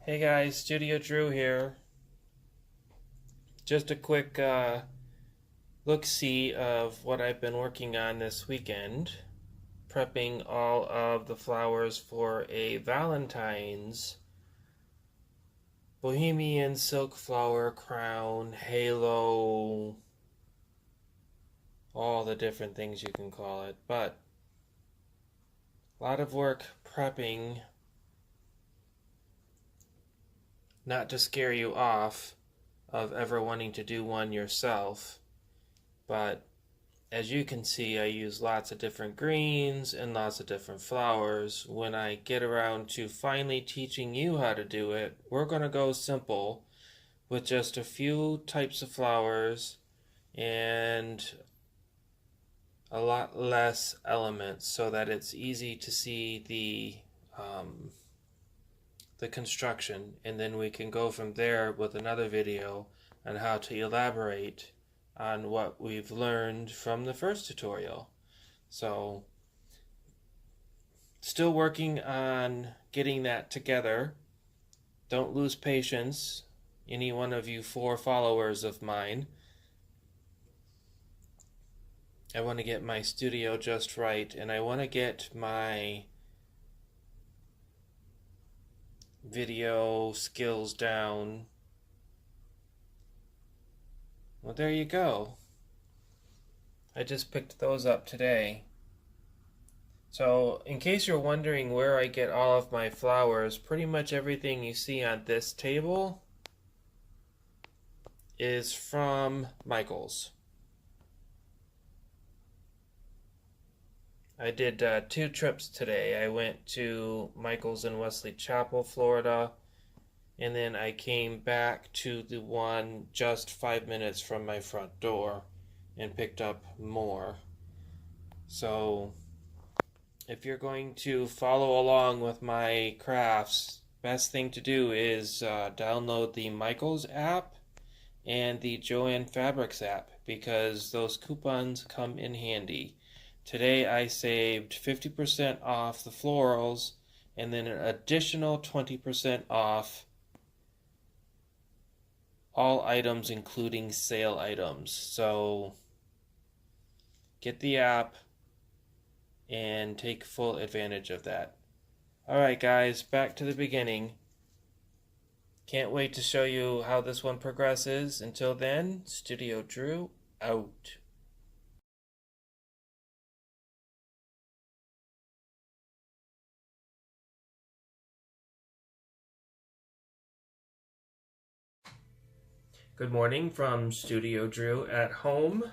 Hey guys, Studio Drew here. Just a quick look-see of what I've been working on this weekend. Prepping all of the flowers for a Valentine's Bohemian Silk Flower Crown, halo, all the different things you can call it. But a lot of work prepping, not to scare you off of ever wanting to do one yourself, but as you can see, I use lots of different greens and lots of different flowers. When I get around to finally teaching you how to do it, we're going to go simple with just a few types of flowers and a lot less elements so that it's easy to see the construction, and then we can go from there with another video on how to elaborate on what we've learned from the first tutorial. So still working on getting that together. Don't lose patience, any one of you 4 followers of mine. I want to get my studio just right, and I want to get my video skills down. Well, there you go. I just picked those up today. So, in case you're wondering where I get all of my flowers, pretty much everything you see on this table is from Michael's. I did 2 trips today. I went to Michael's in Wesley Chapel, Florida, and then I came back to the one just 5 minutes from my front door and picked up more. So if you're going to follow along with my crafts, best thing to do is download the Michael's app and the Joann Fabrics app, because those coupons come in handy. Today I saved 50% off the florals and then an additional 20% off all items including sale items. So get the app and take full advantage of that. Alright guys, back to the beginning. Can't wait to show you how this one progresses. Until then, Studio Drew out. Good morning from Studio Drew at home.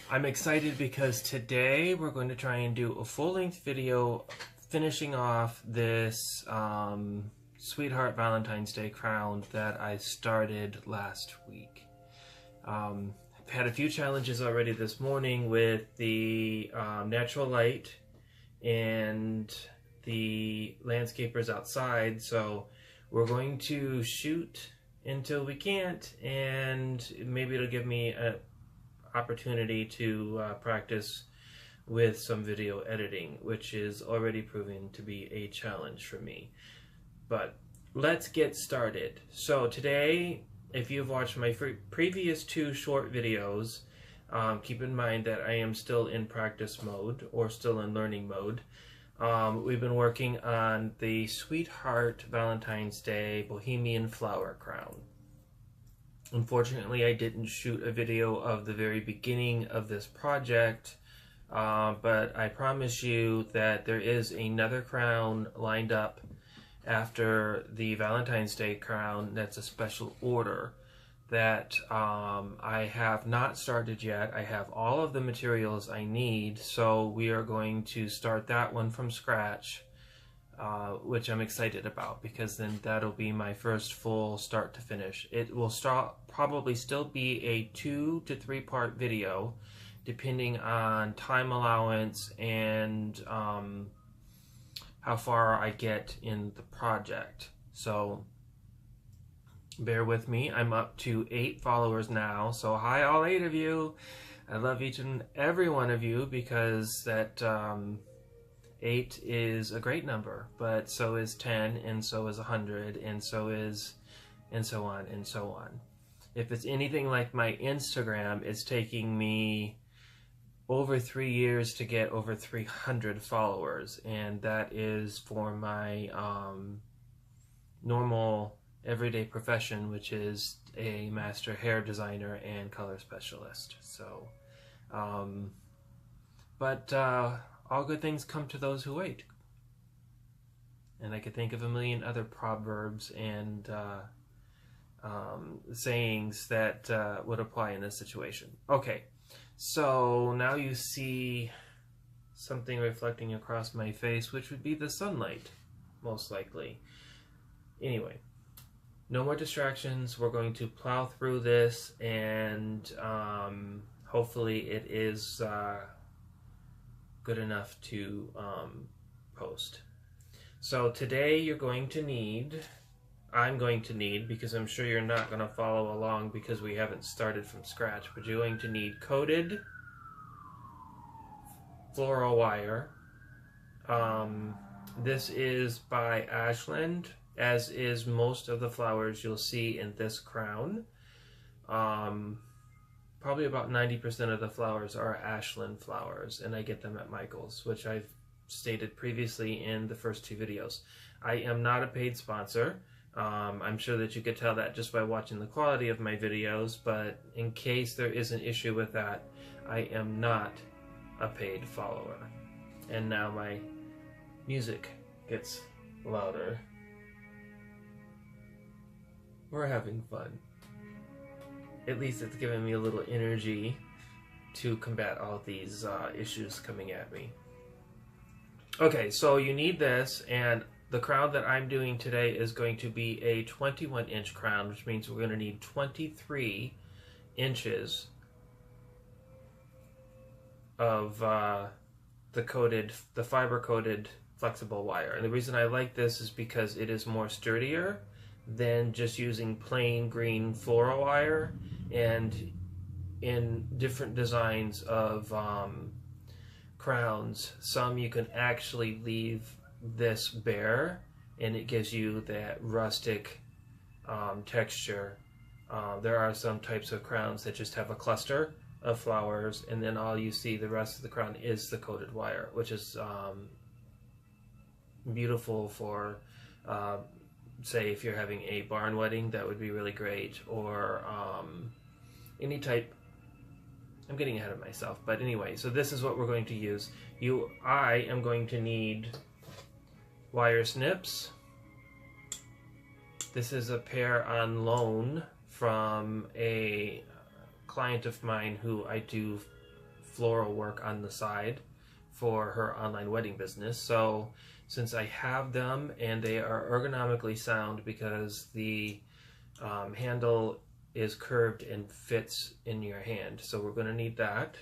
I'm excited because today we're going to try and do a full-length video finishing off this Sweetheart Valentine's Day crown that I started last week. I've had a few challenges already this morning with the natural light and the landscapers outside, so we're going to shoot until we can't, and maybe it'll give me an opportunity to practice with some video editing, which is already proving to be a challenge for me. But let's get started. So today, if you've watched my previous 2 short videos, keep in mind that I am still in practice mode or still in learning mode. We've been working on the Sweetheart Valentine's Day Bohemian Flower Crown. Unfortunately, I didn't shoot a video of the very beginning of this project, but I promise you that there is another crown lined up after the Valentine's Day crown that's a special order that I have not started yet. I have all of the materials I need, so we are going to start that one from scratch, which I'm excited about, because then that'll be my first full start to finish. It will probably still be a 2 to 3 part video, depending on time allowance and how far I get in the project. So bear with me. I'm up to 8 followers now, so hi all 8 of you. I love each and every one of you, because that 8 is a great number, but so is 10, and so is 100, and so is, and so on, and so on. If it's anything like my Instagram, it's taking me over 3 years to get over 300 followers, and that is for my normal everyday profession, which is a master hair designer and color specialist. So, but all good things come to those who wait. And I could think of a million other proverbs and sayings that would apply in this situation. Okay, so now you see something reflecting across my face, which would be the sunlight, most likely. Anyway, no more distractions. We're going to plow through this, and hopefully it is good enough to post. So today you're going to need, I'm going to need, because I'm sure you're not going to follow along because we haven't started from scratch, but you're going to need coated floral wire. This is by Ashland, as is most of the flowers you'll see in this crown. Probably about 90% of the flowers are Ashland flowers, and I get them at Michael's, which I've stated previously in the first 2 videos. I am not a paid sponsor. I'm sure that you could tell that just by watching the quality of my videos, but in case there is an issue with that, I am not a paid follower. And now my music gets louder. We're having fun. At least it's giving me a little energy to combat all these issues coming at me. Okay, so you need this, and the crown that I'm doing today is going to be a 21-inch crown, which means we're going to need 23 inches of the fiber-coated flexible wire. And the reason I like this is because it is more sturdier than just using plain green floral wire. And in different designs of crowns, some you can actually leave this bare, and it gives you that rustic texture. There are some types of crowns that just have a cluster of flowers, and then all you see the rest of the crown is the coated wire, which is beautiful for say if you're having a barn wedding. That would be really great, or any type. I'm getting ahead of myself, but anyway, so this is what we're going to use. I am going to need wire snips. This is a pair on loan from a client of mine who I do floral work on the side for her online wedding business. So since I have them, and they are ergonomically sound because the handle is curved and fits in your hand, so we're going to need that.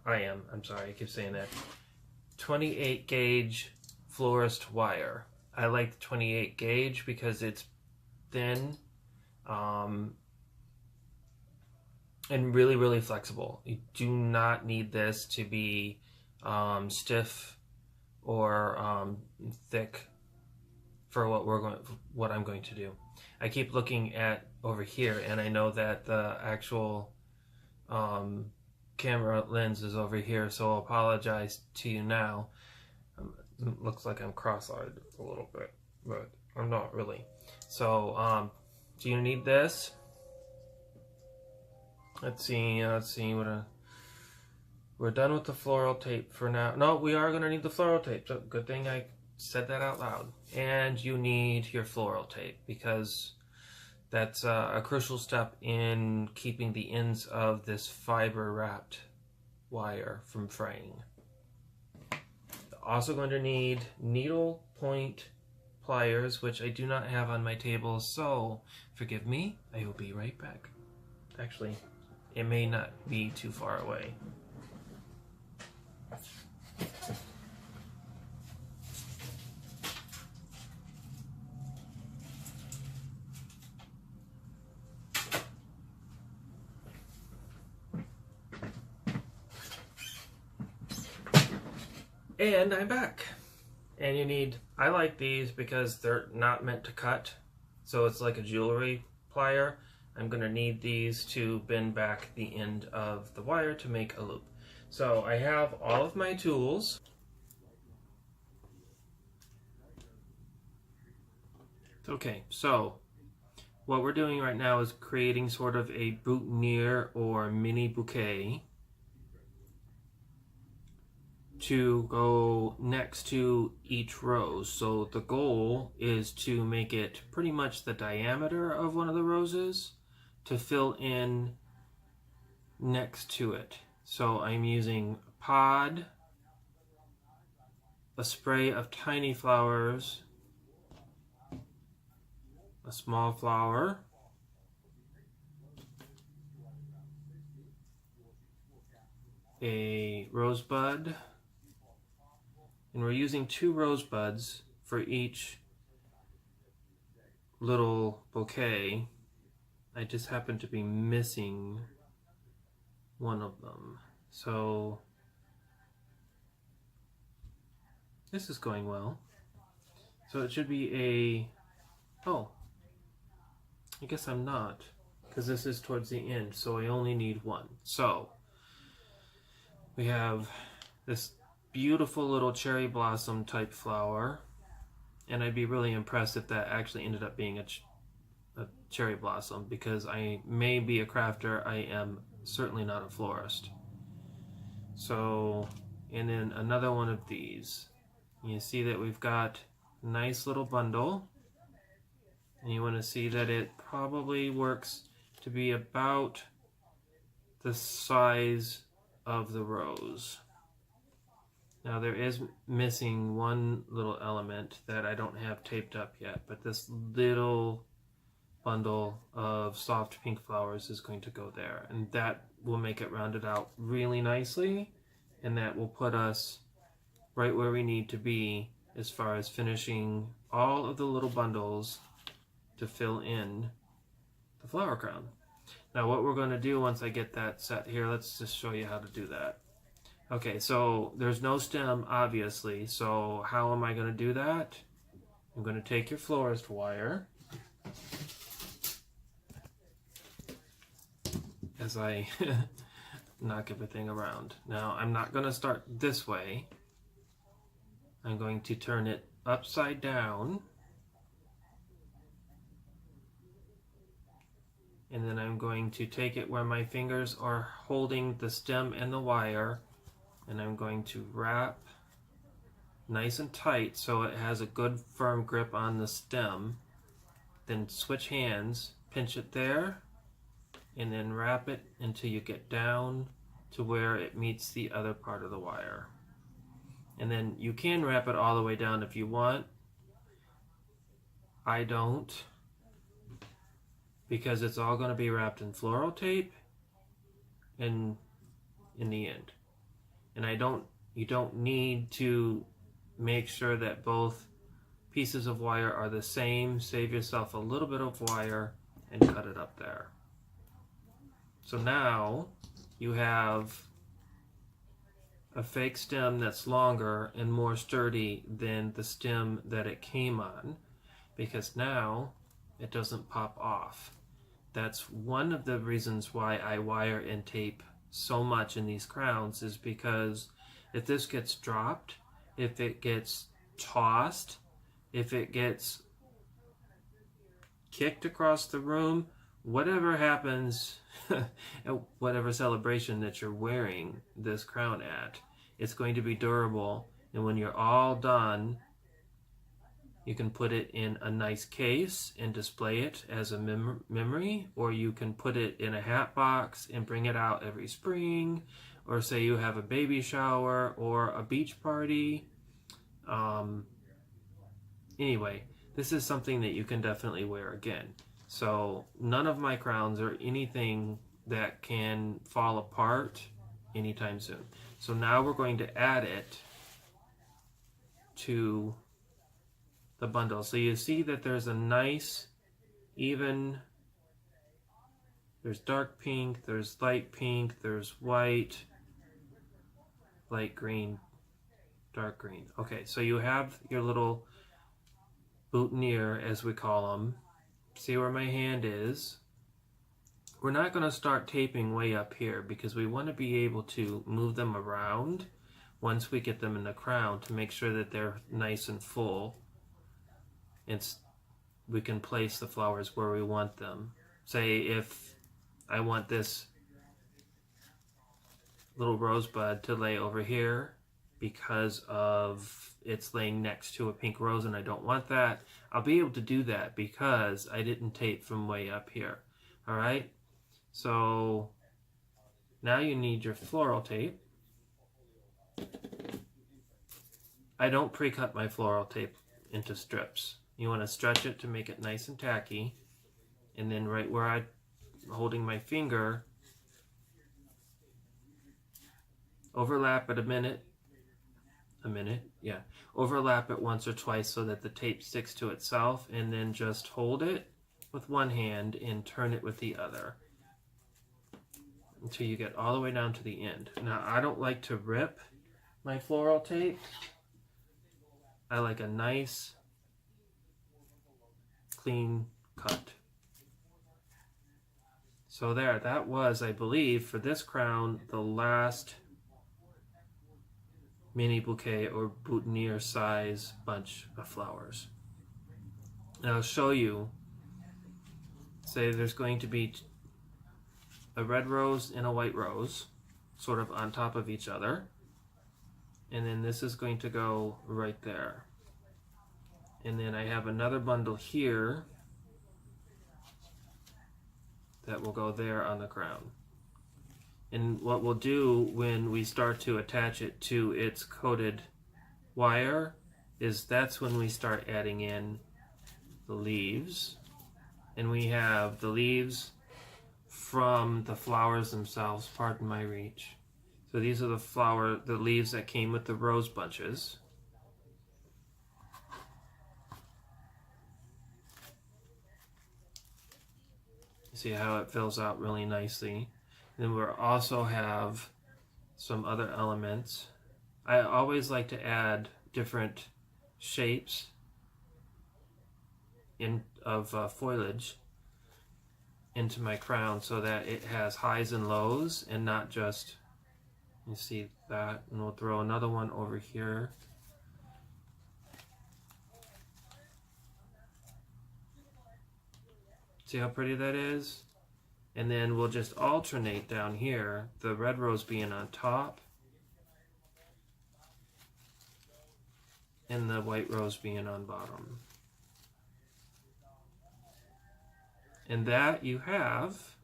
I'm sorry, I keep saying that. 28 gauge florist wire. I like the 28 gauge because it's thin and really, really flexible. You do not need this to be stiff or thick for what I'm going to do. I keep looking at over here, and I know that the actual camera lens is over here, so I'll apologize to you now. It looks like I'm cross-eyed a little bit, but I'm not really. So, do you need this? Let's see. We're done with the floral tape for now. No, we are going to need the floral tape. So good thing I said that out loud. And you need your floral tape, because that's a crucial step in keeping the ends of this fiber wrapped wire from fraying. Also going to need needle point pliers, which I do not have on my table, so forgive me. I will be right back. Actually, it may not be too far away. And I'm back. And you need, I like these because they're not meant to cut. So it's like a jewelry plier. I'm going to need these to bend back the end of the wire to make a loop. So I have all of my tools. Okay, so what we're doing right now is creating sort of a boutonniere or mini bouquet to go next to each rose. So the goal is to make it pretty much the diameter of one of the roses to fill in next to it. So I'm using a pod, a spray of tiny flowers, a small flower, a rosebud, and we're using 2 rosebuds for each little bouquet. I just happen to be missing one of them. So this is going well. So it should be a, oh, I guess I'm not, because this is towards the end, so I only need 1. So we have this beautiful little cherry blossom type flower, and I'd be really impressed if that actually ended up being a cherry blossom, because I may be a crafter, I am certainly not a florist. So, and then another one of these. You see that we've got a nice little bundle, and you want to see that it probably works to be about the size of the rose. Now there is missing one little element that I don't have taped up yet, but this little bundle of soft pink flowers is going to go there, and that will make it rounded out really nicely, and that will put us right where we need to be as far as finishing all of the little bundles to fill in the flower crown. Now what we're going to do once I get that set here, let's just show you how to do that. Okay, so there's no stem, obviously, so how am I going to do that? I'm going to take your florist wire, as I knock everything around. Now, I'm not going to start this way. I'm going to turn it upside down, and then I'm going to take it where my fingers are holding the stem and the wire, and I'm going to wrap nice and tight so it has a good firm grip on the stem. Then switch hands, pinch it there, and then wrap it until you get down to where it meets the other part of the wire. And then you can wrap it all the way down if you want. I don't, because it's all going to be wrapped in floral tape in the end. And you don't need to make sure that both pieces of wire are the same. Save yourself a little bit of wire and cut it up there. So now you have a fake stem that's longer and more sturdy than the stem that it came on, because now it doesn't pop off. That's one of the reasons why I wire and tape so much in these crowns, is because if this gets dropped, if it gets tossed, if it gets kicked across the room, whatever happens at whatever celebration that you're wearing this crown at, it's going to be durable, and when you're all done, you can put it in a nice case and display it as a memory, or you can put it in a hat box and bring it out every spring, or say you have a baby shower or a beach party. Anyway, this is something that you can definitely wear again. So none of my crowns are anything that can fall apart anytime soon. So now we're going to add it to the bundle. So you see that there's a nice even, there's dark pink, there's light pink, there's white, light green, dark green. Okay, so you have your little boutonniere, as we call them. See where my hand is? We're not going to start taping way up here because we want to be able to move them around once we get them in the crown to make sure that they're nice and full. We can place the flowers where we want them. Say if I want this little rosebud to lay over here because of it's laying next to a pink rose and I don't want that, I'll be able to do that because I didn't tape from way up here. Alright, so now you need your floral tape. I don't pre-cut my floral tape into strips. You want to stretch it to make it nice and tacky, and then right where I'm holding my finger, overlap it overlap it once or twice so that the tape sticks to itself, and then just hold it with one hand and turn it with the other until you get all the way down to the end. Now, I don't like to rip my floral tape. I like a nice clean cut. So there, that was, I believe, for this crown, the last mini bouquet or boutonniere size bunch of flowers. And I'll show you, say there's going to be a red rose and a white rose sort of on top of each other, and then this is going to go right there, and then I have another bundle here that will go there on the crown. And what we'll do when we start to attach it to its coated wire is that's when we start adding in the leaves. And we have the leaves from the flowers themselves, pardon my reach. So these are the leaves that came with the rose bunches. See how it fills out really nicely. Then we'll also have some other elements. I always like to add different shapes of foliage into my crown so that it has highs and lows and not just, you see that, and we'll throw another one over here. See how pretty that is? And then we'll just alternate down here, the red rose being on top and the white rose being on bottom. And that you have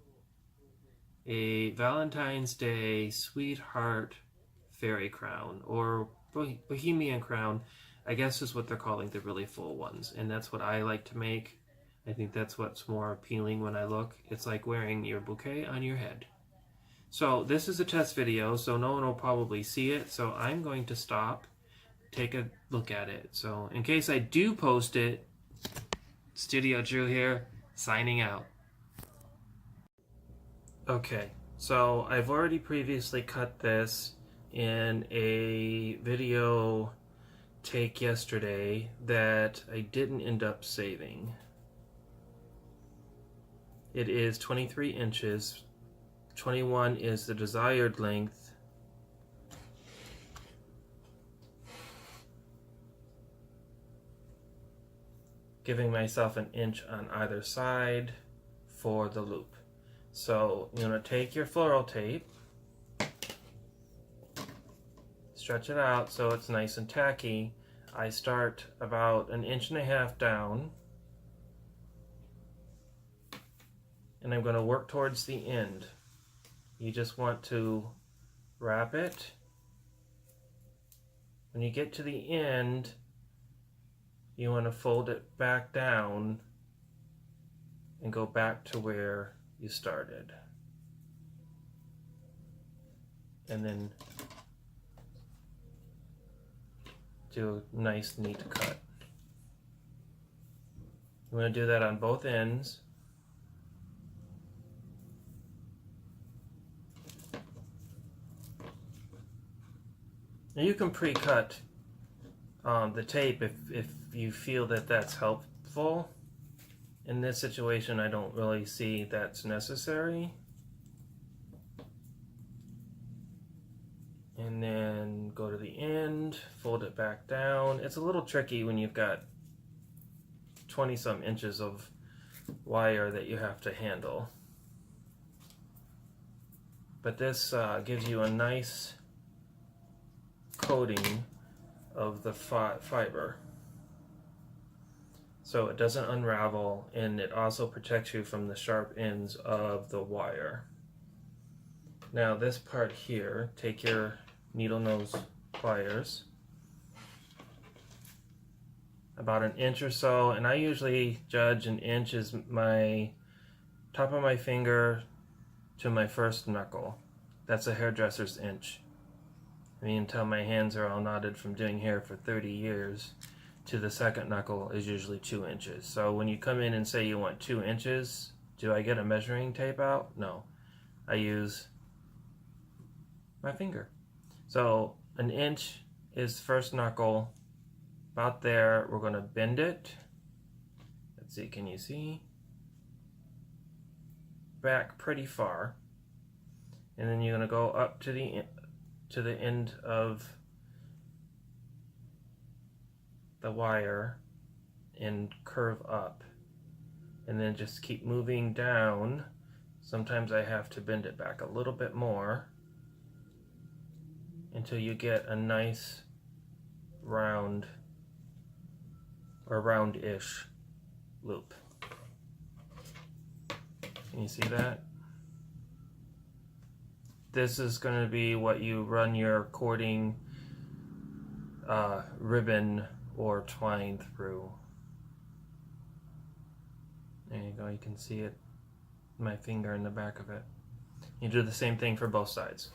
a Valentine's Day Sweetheart Fairy Crown, or Bohemian Crown, I guess is what they're calling the really full ones. And that's what I like to make. I think that's what's more appealing when I look. It's like wearing your bouquet on your head. So this is a test video, so no one will probably see it. So I'm going to stop, take a look at it. So in case I do post it, Studio Drew here, signing out. Okay, so I've already previously cut this in a video take yesterday that I didn't end up saving. It is 23 inches, 21 is the desired length. Giving myself an inch on either side for the loop. So you're going to take your floral tape, stretch it out so it's nice and tacky. I start about 1.5 inches down, and I'm going to work towards the end. You just want to wrap it. When you get to the end, you want to fold it back down and go back to where you started. And then do a nice neat cut. You want to do that on both ends. Now you can pre-cut the tape if you feel that that's helpful. In this situation, I don't really see that's necessary. And then go to the end, fold it back down. It's a little tricky when you've got 20 some inches of wire that you have to handle. But this gives you a nice coating of the fiber. So it doesn't unravel, and it also protects you from the sharp ends of the wire. Now this part here, take your needle nose pliers, about an inch or so, and I usually judge an inch is my top of my finger to my first knuckle. That's a hairdresser's inch. I mean, until my hands are all knotted from doing hair for 30 years, to the second knuckle is usually 2 inches. So when you come in and say you want 2 inches, do I get a measuring tape out? No. I use my finger. So an inch is first knuckle, about there. We're going to bend it. Let's see, can you see? Back pretty far. And then you're going to go up to the end of the wire and curve up. And then just keep moving down. Sometimes I have to bend it back a little bit more until you get a nice round or round-ish loop. Can you see that? This is going to be what you run your cording ribbon or twine through. There you go, you can see it, my finger in the back of it. You do the same thing for both sides.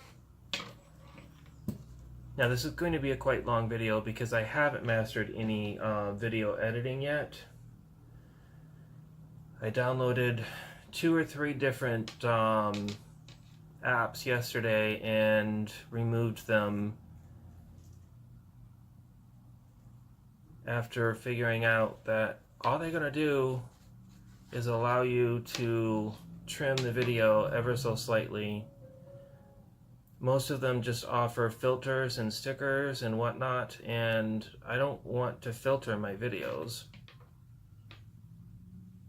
Now this is going to be a quite long video because I haven't mastered any video editing yet. I downloaded 2 or 3 different apps yesterday and removed them after figuring out that all they're going to do is allow you to trim the video ever so slightly. Most of them just offer filters and stickers and whatnot, and I don't want to filter my videos.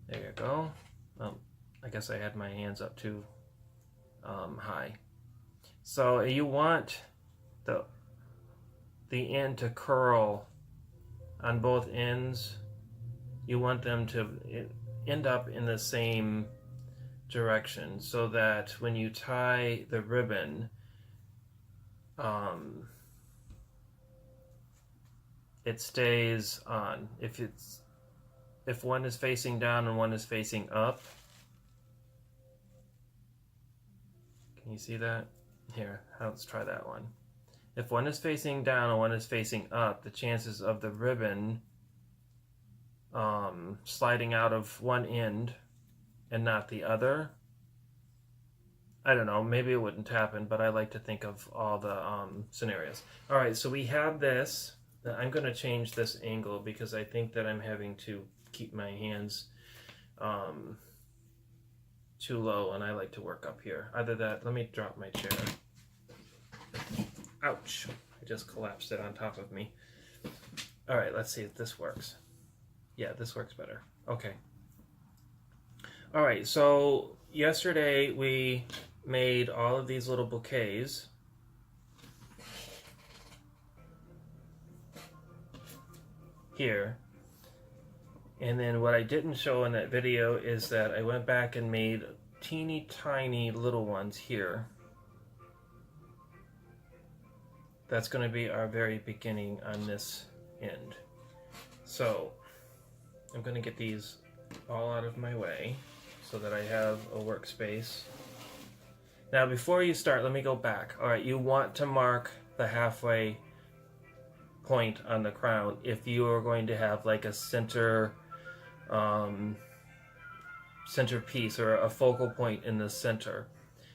There you go. I guess I had my hands up too high. So you want the end to curl on both ends. You want them to end up in the same direction so that when you tie the ribbon, it stays on. If one is facing down and one is facing up, can you see that? Here, let's try that one. If one is facing down and one is facing up, the chances of the ribbon sliding out of one end and not the other, I don't know, maybe it wouldn't happen, but I like to think of all the scenarios. All right, so we have this. I'm going to change this angle because I think that I'm having to keep my hands too low, and I like to work up here. Either that, let me drop my chair. Ouch, I just collapsed it on top of me. All right, let's see if this works. Yeah, this works better. Okay. All right, so yesterday we made all of these little bouquets. Here. And then what I didn't show in that video is that I went back and made teeny tiny little ones here. That's going to be our very beginning on this end. So I'm going to get these all out of my way so that I have a workspace. Now before you start, let me go back. All right, you want to mark the halfway point on the crown if you are going to have like a centerpiece or a focal point in the center.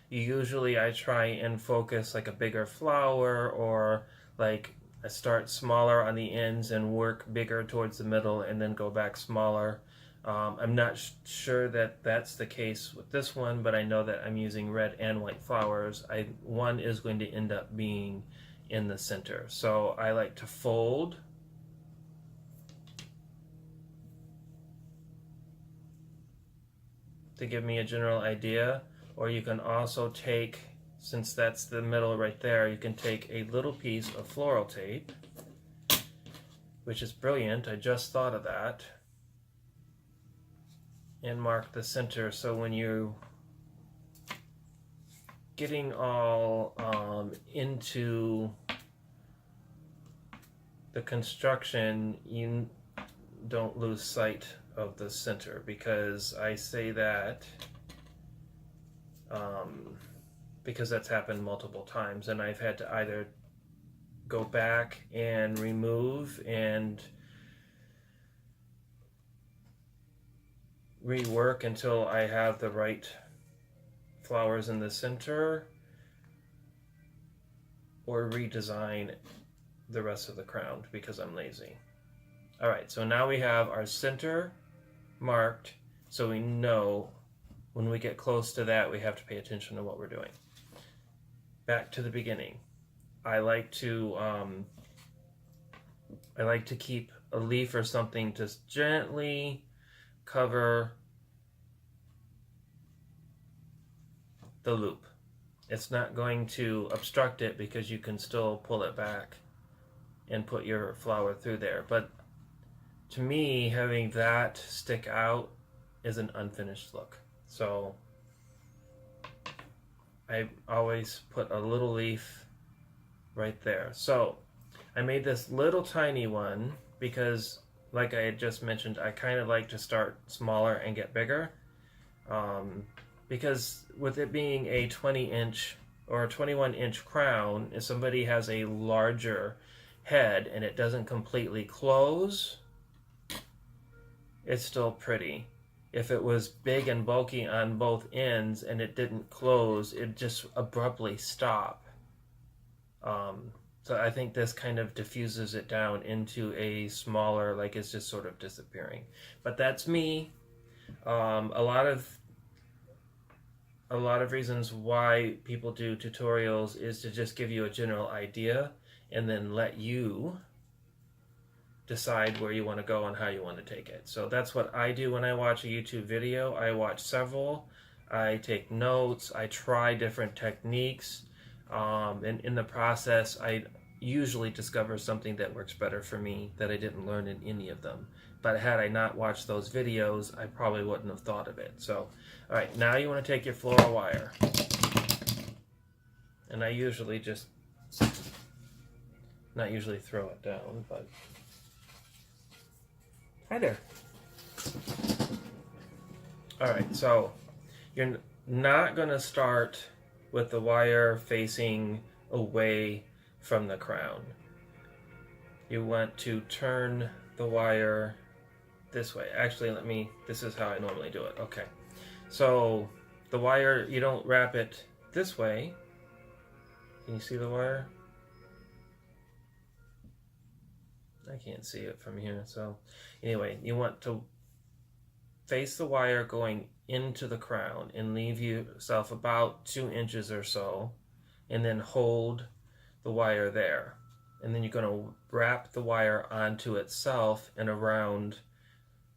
Usually I try and focus like a bigger flower or like I start smaller on the ends and work bigger towards the middle and then go back smaller. I'm not sure that that's the case with this one, but I know that I'm using red and white flowers. One is going to end up being in the center. So I like to fold to give me a general idea, or you can also take, since that's the middle right there, you can take a little piece of floral tape, which is brilliant. I just thought of that. And mark the center, so when you're getting all into the construction, you don't lose sight of the center, because I say that because that's happened multiple times, and I've had to either go back and remove and rework until I have the right flowers in the center, or redesign the rest of the crown because I'm lazy. Alright, so now we have our center marked, so we know when we get close to that we have to pay attention to what we're doing. Back to the beginning. I like to keep a leaf or something to gently cover the loop. It's not going to obstruct it because you can still pull it back and put your flower through there. But to me, having that stick out is an unfinished look. So I always put a little leaf right there. So I made this little tiny one because, like I had just mentioned, I kind of like to start smaller and get bigger. Because with it being a 20-inch or a 21-inch crown, if somebody has a larger head and it doesn't completely close, it's still pretty. If it was big and bulky on both ends and it didn't close, it'd just abruptly stop. So I think this kind of diffuses it down into a smaller, like it's just sort of disappearing. But that's me. A lot of reasons why people do tutorials is to just give you a general idea and then let you decide where you want to go and how you want to take it. So that's what I do when I watch a YouTube video. I watch several, I take notes, I try different techniques, and in the process I usually discover something that works better for me that I didn't learn in any of them. But had I not watched those videos, I probably wouldn't have thought of it. So, all right, now you want to take your floral wire. And I usually just, not usually throw it down, but hi there. All right, so you're not going to start with the wire facing away from the crown. You want to turn the wire this way. Actually, this is how I normally do it. Okay. So the wire, you don't wrap it this way. Can you see the wire? I can't see it from here. So anyway, you want to face the wire going into the crown and leave yourself about 2 inches or so, and then hold the wire there. And then you're going to wrap the wire onto itself and around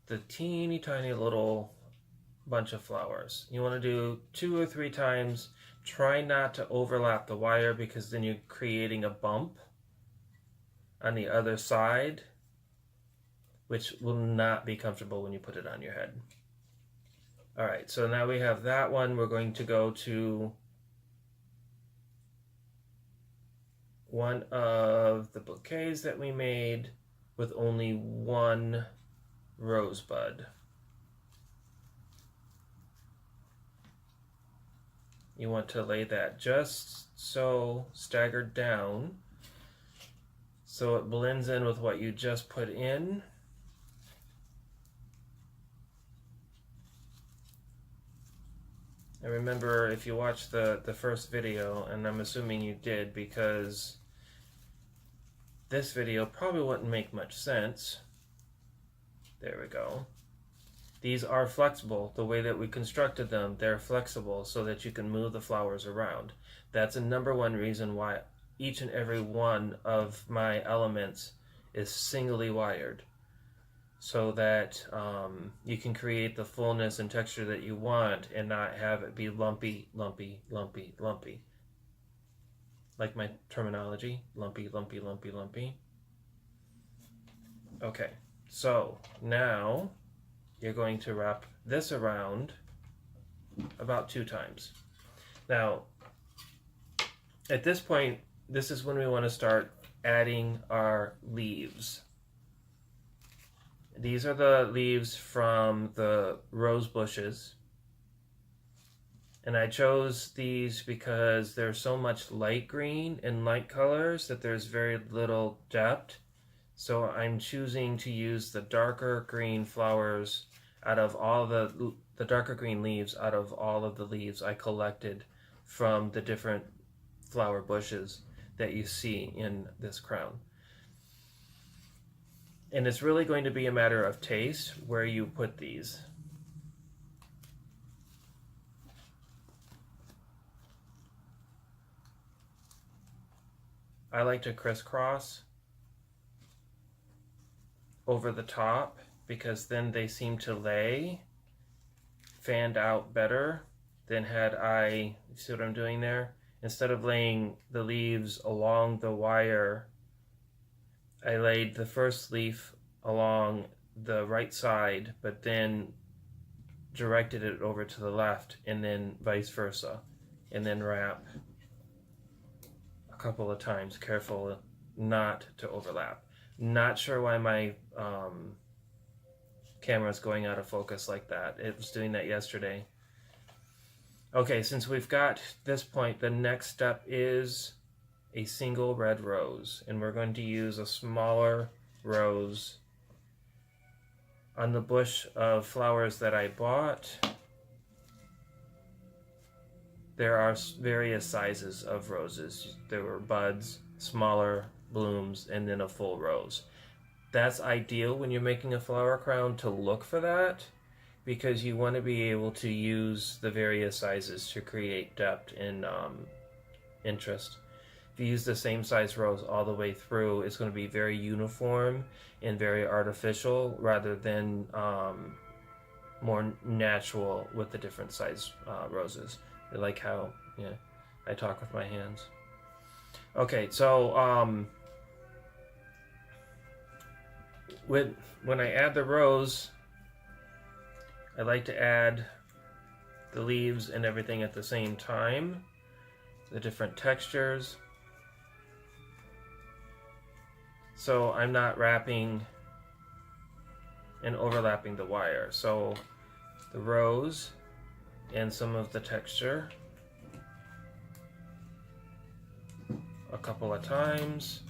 the teeny tiny little bunch of flowers. You want to do 2 or 3 times. Try not to overlap the wire because then you're creating a bump on the other side, which will not be comfortable when you put it on your head. Alright, so now we have that one. We're going to go to one of the bouquets that we made with only one rosebud. You want to lay that just so staggered down so it blends in with what you just put in. And remember, if you watched the first video, and I'm assuming you did because this video probably wouldn't make much sense. There we go. These are flexible. The way that we constructed them, they're flexible so that you can move the flowers around. That's a #1 reason why each and every one of my elements is singly wired, so that you can create the fullness and texture that you want and not have it be lumpy, lumpy, lumpy, lumpy. Like my terminology, lumpy, lumpy, lumpy, lumpy. Okay, so now you're going to wrap this around about 2 times. Now, at this point, this is when we want to start adding our leaves. These are the leaves from the rose bushes. And I chose these because there's so much light green and light colors that there's very little depth. So I'm choosing to use the darker green flowers out of all the darker green leaves out of all of the leaves I collected from the different flower bushes that you see in this crown. And it's really going to be a matter of taste where you put these. I like to crisscross over the top because then they seem to lay fanned out better than had I, you see what I'm doing there? Instead of laying the leaves along the wire, I laid the first leaf along the right side, but then directed it over to the left, and then vice versa, and then wrap a couple of times, careful not to overlap. Not sure why my camera's going out of focus like that. It was doing that yesterday. Okay, since we've got this point, the next step is a single red rose, and we're going to use a smaller rose on the bush of flowers that I bought. There are various sizes of roses. There were buds, smaller blooms, and then a full rose. That's ideal when you're making a flower crown to look for that, because you want to be able to use the various sizes to create depth and interest. If you use the same size rose all the way through, it's going to be very uniform and very artificial rather than more natural with the different size roses. I like how I talk with my hands. Okay, so when I add the rose, I like to add the leaves and everything at the same time, the different textures. So I'm not wrapping and overlapping the wire. So the rose and some of the texture a couple of times.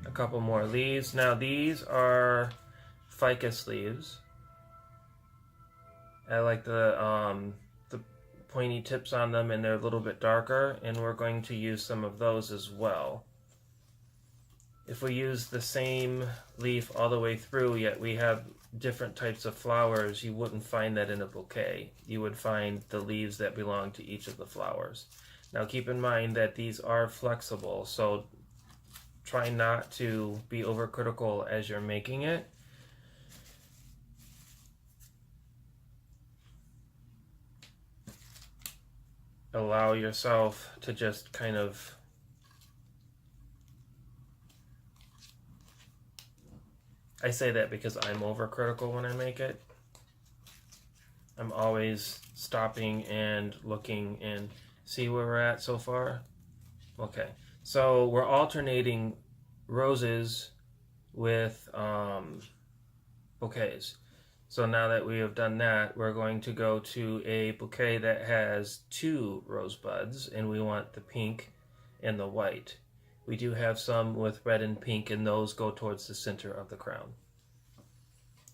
A couple more leaves. Now these are ficus leaves. I like the pointy tips on them, and they're a little bit darker, and we're going to use some of those as well. If we use the same leaf all the way through, yet we have different types of flowers, you wouldn't find that in a bouquet. You would find the leaves that belong to each of the flowers. Now keep in mind that these are flexible, so try not to be overcritical as you're making it. Allow yourself to just kind of I say that because I'm overcritical when I make it. I'm always stopping and looking and see where we're at so far. Okay, so we're alternating roses with bouquets. So now that we have done that, we're going to go to a bouquet that has 2 rose buds, and we want the pink and the white. We do have some with red and pink, and those go towards the center of the crown.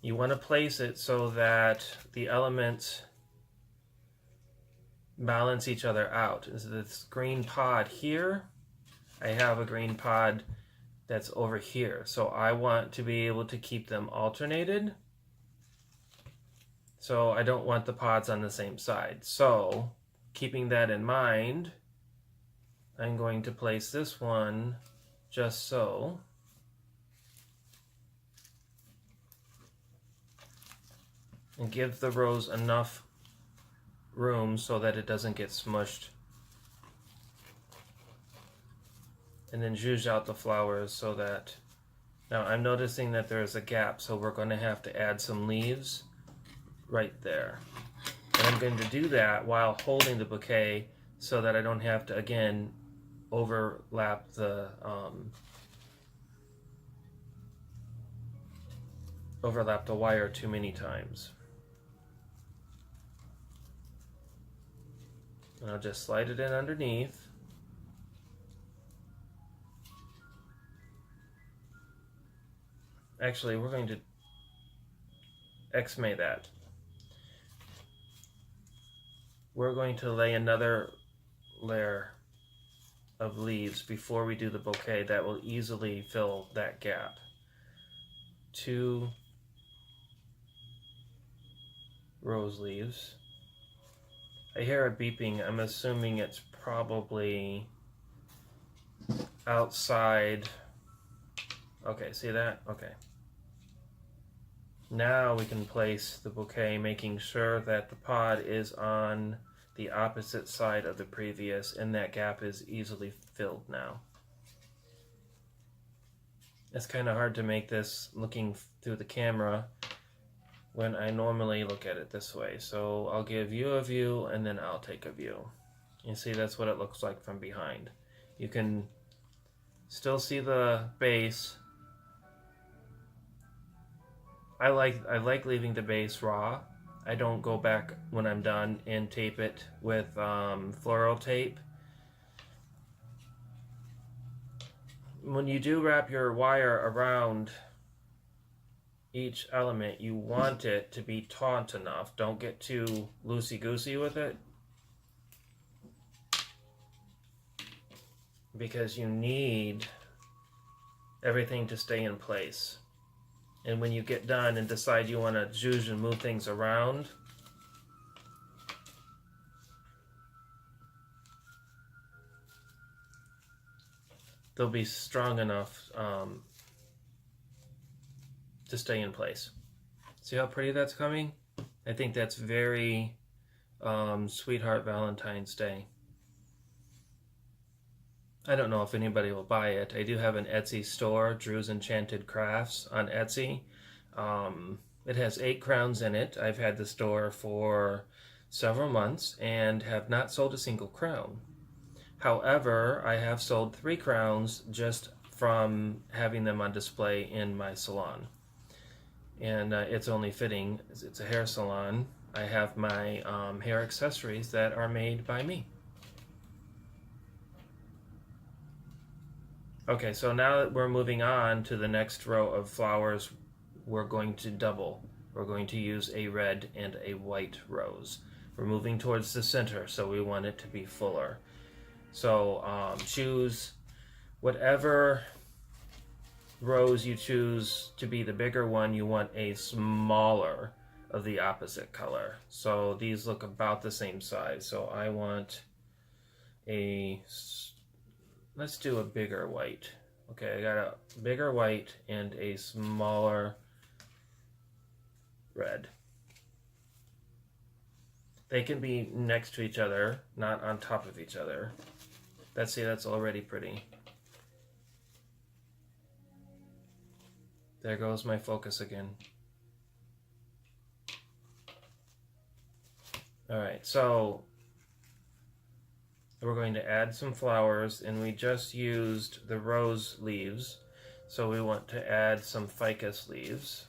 You want to place it so that the elements balance each other out. Is this green pod here I have a green pod that's over here. So I want to be able to keep them alternated. So I don't want the pods on the same side. So keeping that in mind, I'm going to place this one just so. And give the rose enough room so that it doesn't get smushed. And then zhuzh out the flowers so that, now I'm noticing that there's a gap, so we're going to have to add some leaves right there. And I'm going to do that while holding the bouquet so that I don't have to, again, overlap the wire too many times. And I'll just slide it in underneath. Actually, we're going to X-may that. We're going to lay another layer of leaves before we do the bouquet that will easily fill that gap. 2 rose leaves. I hear it beeping. I'm assuming it's probably outside. Okay, see that? Okay. Now we can place the bouquet, making sure that the pod is on the opposite side of the previous, and that gap is easily filled now. It's kind of hard to make this looking through the camera when I normally look at it this way. So I'll give you a view and then I'll take a view. You see, that's what it looks like from behind. You can still see the base. I like leaving the base raw. I don't go back when I'm done and tape it with floral tape. When you do wrap your wire around each element, you want it to be taut enough. Don't get too loosey-goosey with it, because you need everything to stay in place. And when you get done and decide you want to zhuzh and move things around, they'll be strong enough to stay in place. See how pretty that's coming? I think that's very Sweetheart Valentine's Day. I don't know if anybody will buy it. I do have an Etsy store, Drew's Enchanted Crafts on Etsy. It has 8 crowns in it. I've had the store for several months and have not sold a single crown. However, I have sold 3 crowns just from having them on display in my salon. And it's only fitting. It's a hair salon. I have my hair accessories that are made by me. Okay, so now that we're moving on to the next row of flowers, we're going to double. We're going to use a red and a white rose. We're moving towards the center, so we want it to be fuller. So choose whatever rose you choose to be the bigger one. You want a smaller of the opposite color. So these look about the same size. So I want a... let's do a bigger white. Okay, I got a bigger white and a smaller red. They can be next to each other, not on top of each other. That's already pretty. There goes my focus again. Alright, so we're going to add some flowers, and we just used the rose leaves, so we want to add some ficus leaves.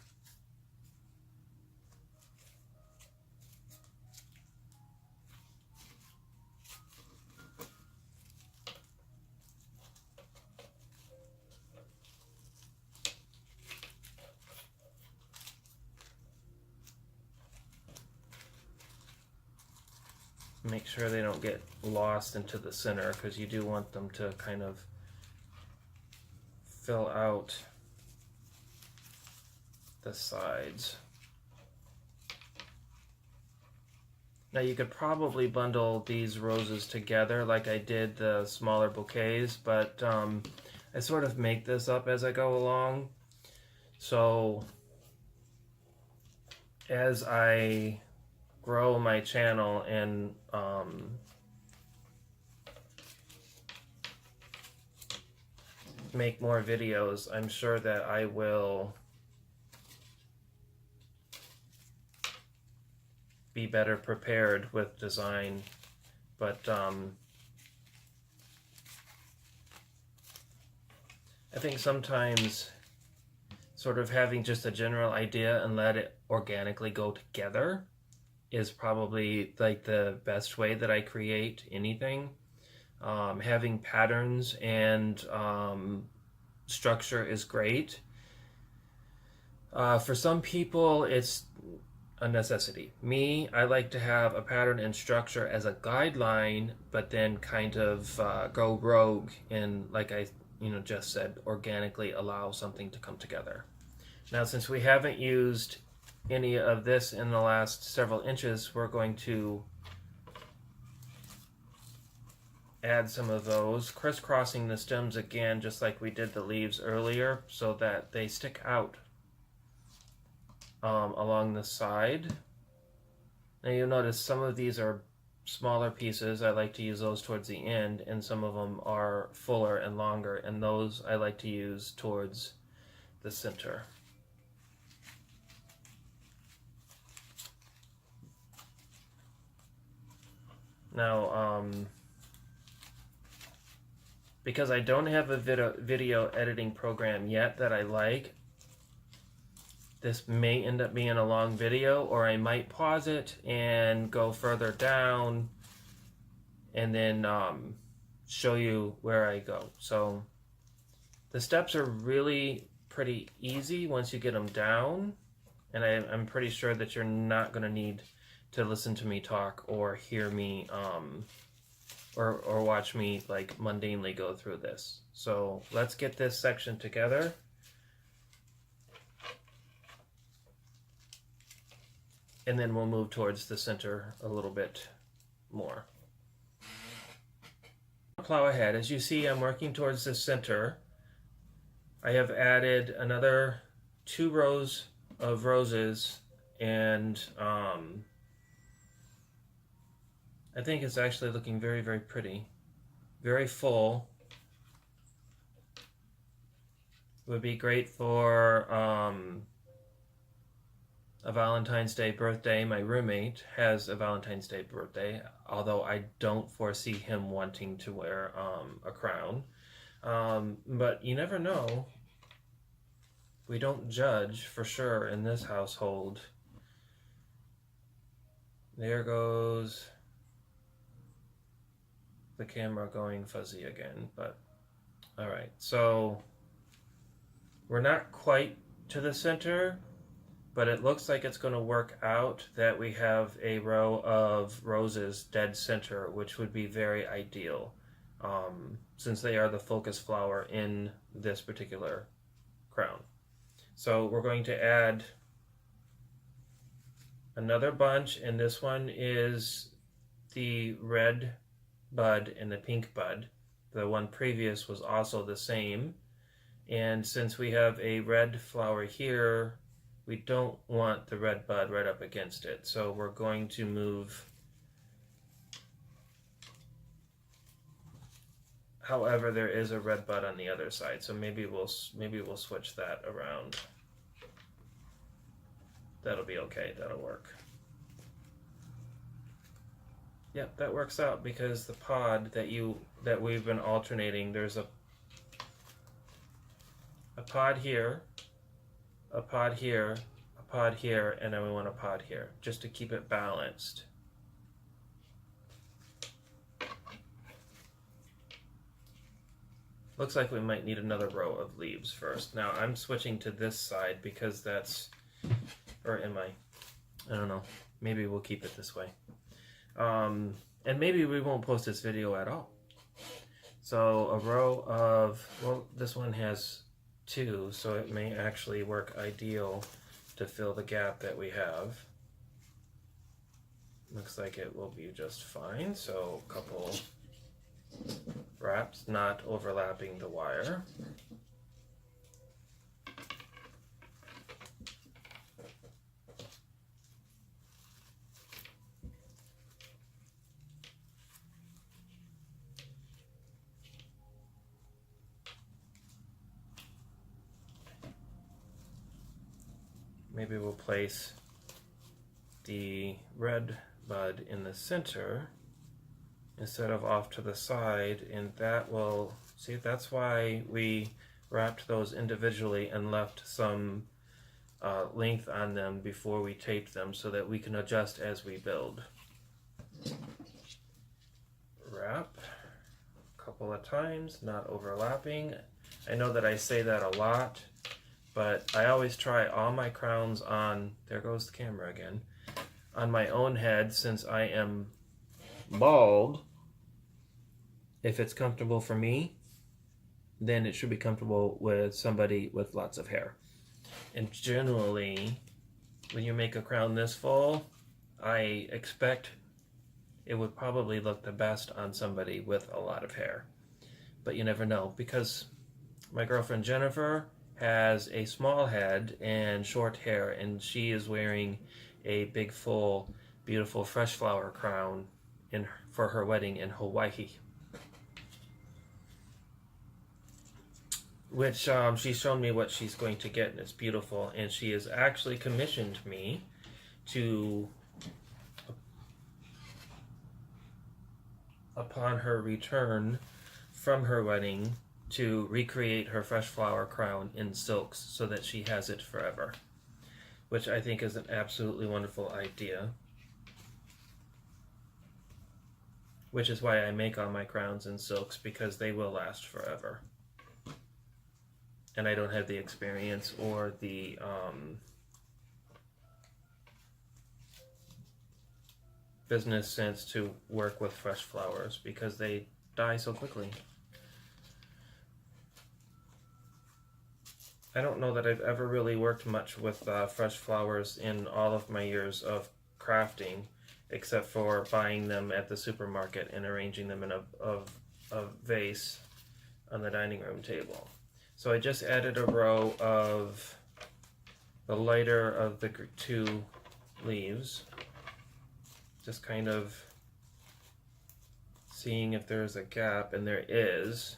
Make sure they don't get lost into the center, because you do want them to kind of fill out the sides. Now you could probably bundle these roses together like I did the smaller bouquets, but I sort of make this up as I go along. So as I grow my channel and make more videos, I'm sure that I will be better prepared with design, but I think sometimes sort of having just a general idea and let it organically go together is probably like the best way that I create anything. Having patterns and structure is great. For some people, it's a necessity. Me, I like to have a pattern and structure as a guideline, but then kind of go rogue and, like I just said, organically allow something to come together. Now, since we haven't used any of this in the last several inches, we're going to add some of those, crisscrossing the stems again, just like we did the leaves earlier, so that they stick out along the side. Now you'll notice some of these are smaller pieces. I like to use those towards the end, and some of them are fuller and longer, and those I like to use towards the center. Now, because I don't have a video editing program yet that I like, this may end up being a long video, or I might pause it and go further down and then show you where I go. So the steps are really pretty easy once you get them down, and I'm pretty sure that you're not going to need to listen to me talk or hear me or watch me like mundanely go through this. So let's get this section together. And then we'll move towards the center a little bit more. Plow ahead. As you see, I'm working towards the center. I have added another 2 rows of roses, and I think it's actually looking very, very pretty. Very full. Would be great for a Valentine's Day birthday. My roommate has a Valentine's Day birthday, although I don't foresee him wanting to wear a crown. But you never know. We don't judge, for sure, in this household. There goes the camera going fuzzy again, but all right. So we're not quite to the center, but it looks like it's going to work out that we have a row of roses dead center, which would be very ideal, since they are the focus flower in this particular crown. So we're going to add another bunch, and this one is the red bud and the pink bud. The one previous was also the same, and since we have a red flower here, we don't want the red bud right up against it, so we're going to move. However, there is a red bud on the other side, so maybe we'll switch that around. That'll be okay. That'll work. Yep, that works out, because the pod that we've been alternating, there's a pod here, a pod here, a pod here, and then we want a pod here, just to keep it balanced. Looks like we might need another row of leaves first. Now I'm switching to this side because that's, or am I don't know, maybe we'll keep it this way. And maybe we won't post this video at all. So a row of, well, this one has too, so it may actually work ideal to fill the gap that we have. Looks like it will be just fine. So a couple wraps, not overlapping the wire. Maybe we'll place the red bud in the center instead of off to the side, and that will, see, that's why we wrapped those individually and left some length on them before we taped them so that we can adjust as we build. Wrap a couple of times, not overlapping. I know that I say that a lot, but I always try all my crowns on, there goes the camera again, on my own head since I am bald. If it's comfortable for me, then it should be comfortable with somebody with lots of hair. And generally, when you make a crown this full, I expect it would probably look the best on somebody with a lot of hair. But you never know, because my girlfriend Jennifer has a small head and short hair, and she is wearing a big, full, beautiful fresh flower crown for her wedding in Hawaii. Which she's shown me what she's going to get, and it's beautiful. And she has actually commissioned me to, upon her return from her wedding, to recreate her fresh flower crown in silks so that she has it forever, which I think is an absolutely wonderful idea. Which is why I make all my crowns in silks, because they will last forever. And I don't have the experience or the business sense to work with fresh flowers because they die so quickly. I don't know that I've ever really worked much with fresh flowers in all of my years of crafting, except for buying them at the supermarket and arranging them in a vase on the dining room table. So I just added a row of the lighter of the two leaves, just kind of seeing if there's a gap, and there is.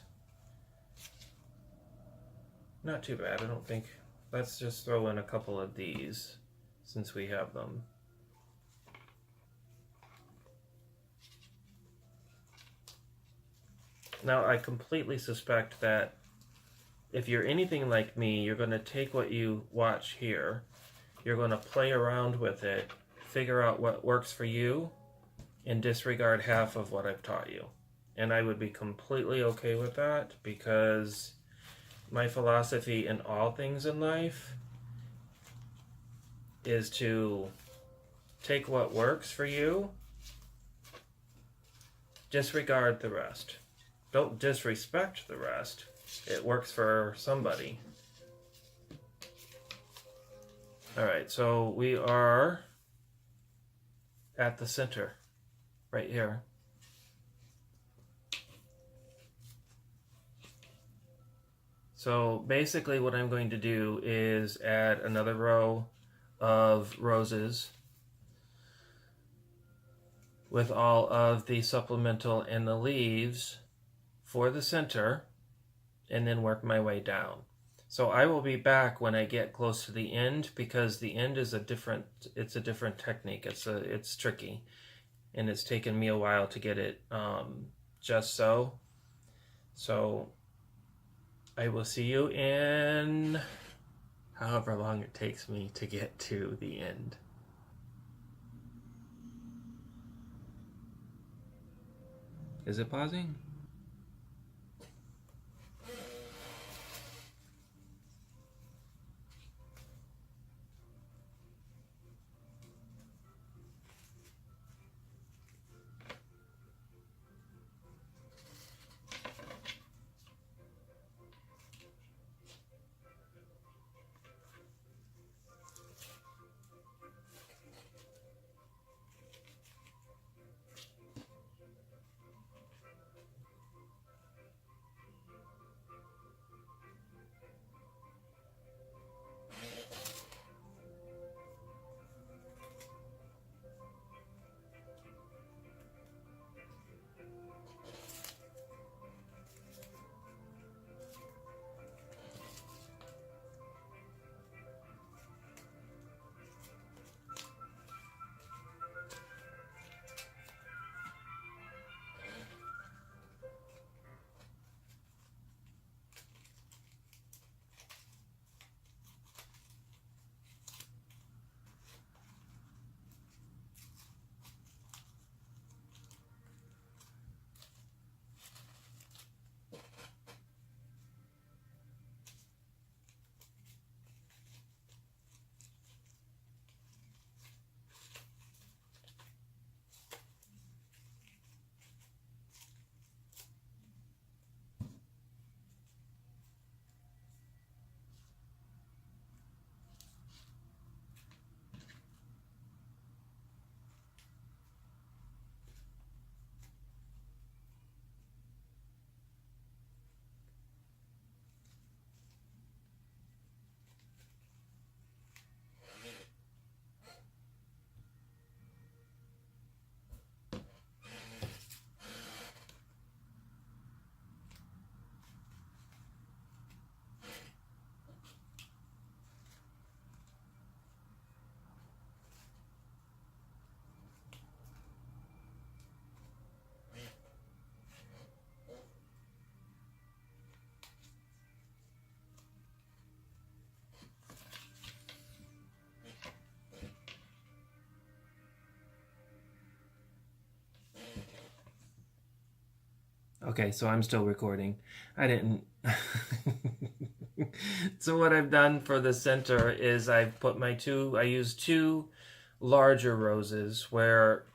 Not too bad, I don't think. Let's just throw in a couple of these since we have them. Now I completely suspect that if you're anything like me, you're going to take what you watch here, you're going to play around with it, figure out what works for you, and disregard half of what I've taught you. And I would be completely okay with that, because my philosophy in all things in life is to take what works for you, disregard the rest. Don't disrespect the rest. It works for somebody. Alright, so we are at the center, right here. So basically what I'm going to do is add another row of roses with all of the supplemental and the leaves for the center, and then work my way down. So I will be back when I get close to the end, because the end is a different technique. It's tricky, and it's taken me a while to get it just so. So I will see you in however long it takes me to get to the end. Is it pausing? Okay, so I'm still recording. I didn't. So what I've done for the center is I've put I used two larger roses where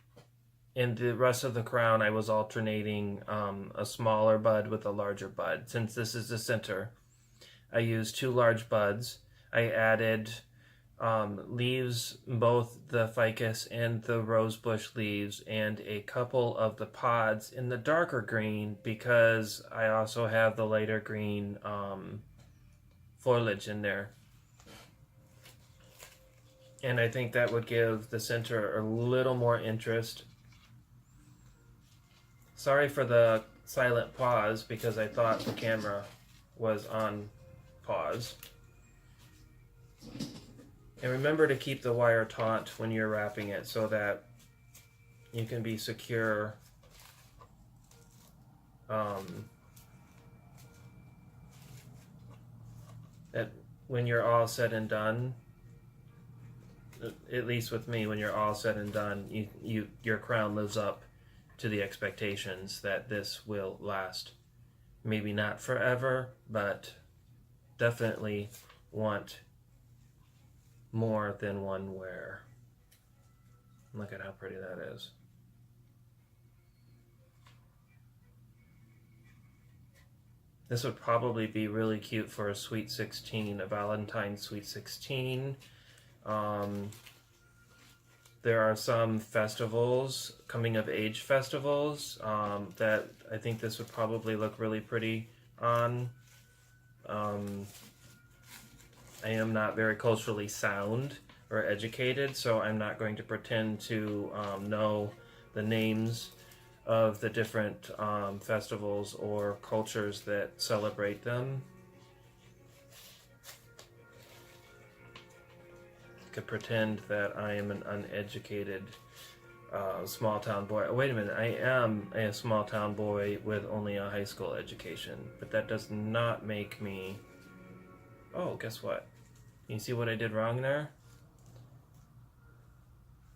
in the rest of the crown I was alternating a smaller bud with a larger bud. Since this is the center, I used two large buds. I added leaves, both the ficus and the rosebush leaves, and a couple of the pods in the darker green because I also have the lighter green foliage in there. And I think that would give the center a little more interest. Sorry for the silent pause because I thought the camera was on pause. And remember to keep the wire taut when you're wrapping it so that you can be secure. That when you're all said and done, at least with me, when you're all said and done, your crown lives up to the expectations that this will last. Maybe not forever, but definitely want more than one wear. Look at how pretty that is. This would probably be really cute for a Sweet 16, a Valentine Sweet 16. There are some festivals, coming of age festivals, that I think this would probably look really pretty on. I am not very culturally sound or educated, so I'm not going to pretend to know the names of the different festivals or cultures that celebrate them. I could pretend that I am an uneducated small town boy. Wait a minute, I am a small town boy with only a high school education, but that does not make me... Oh, guess what? You see what I did wrong there?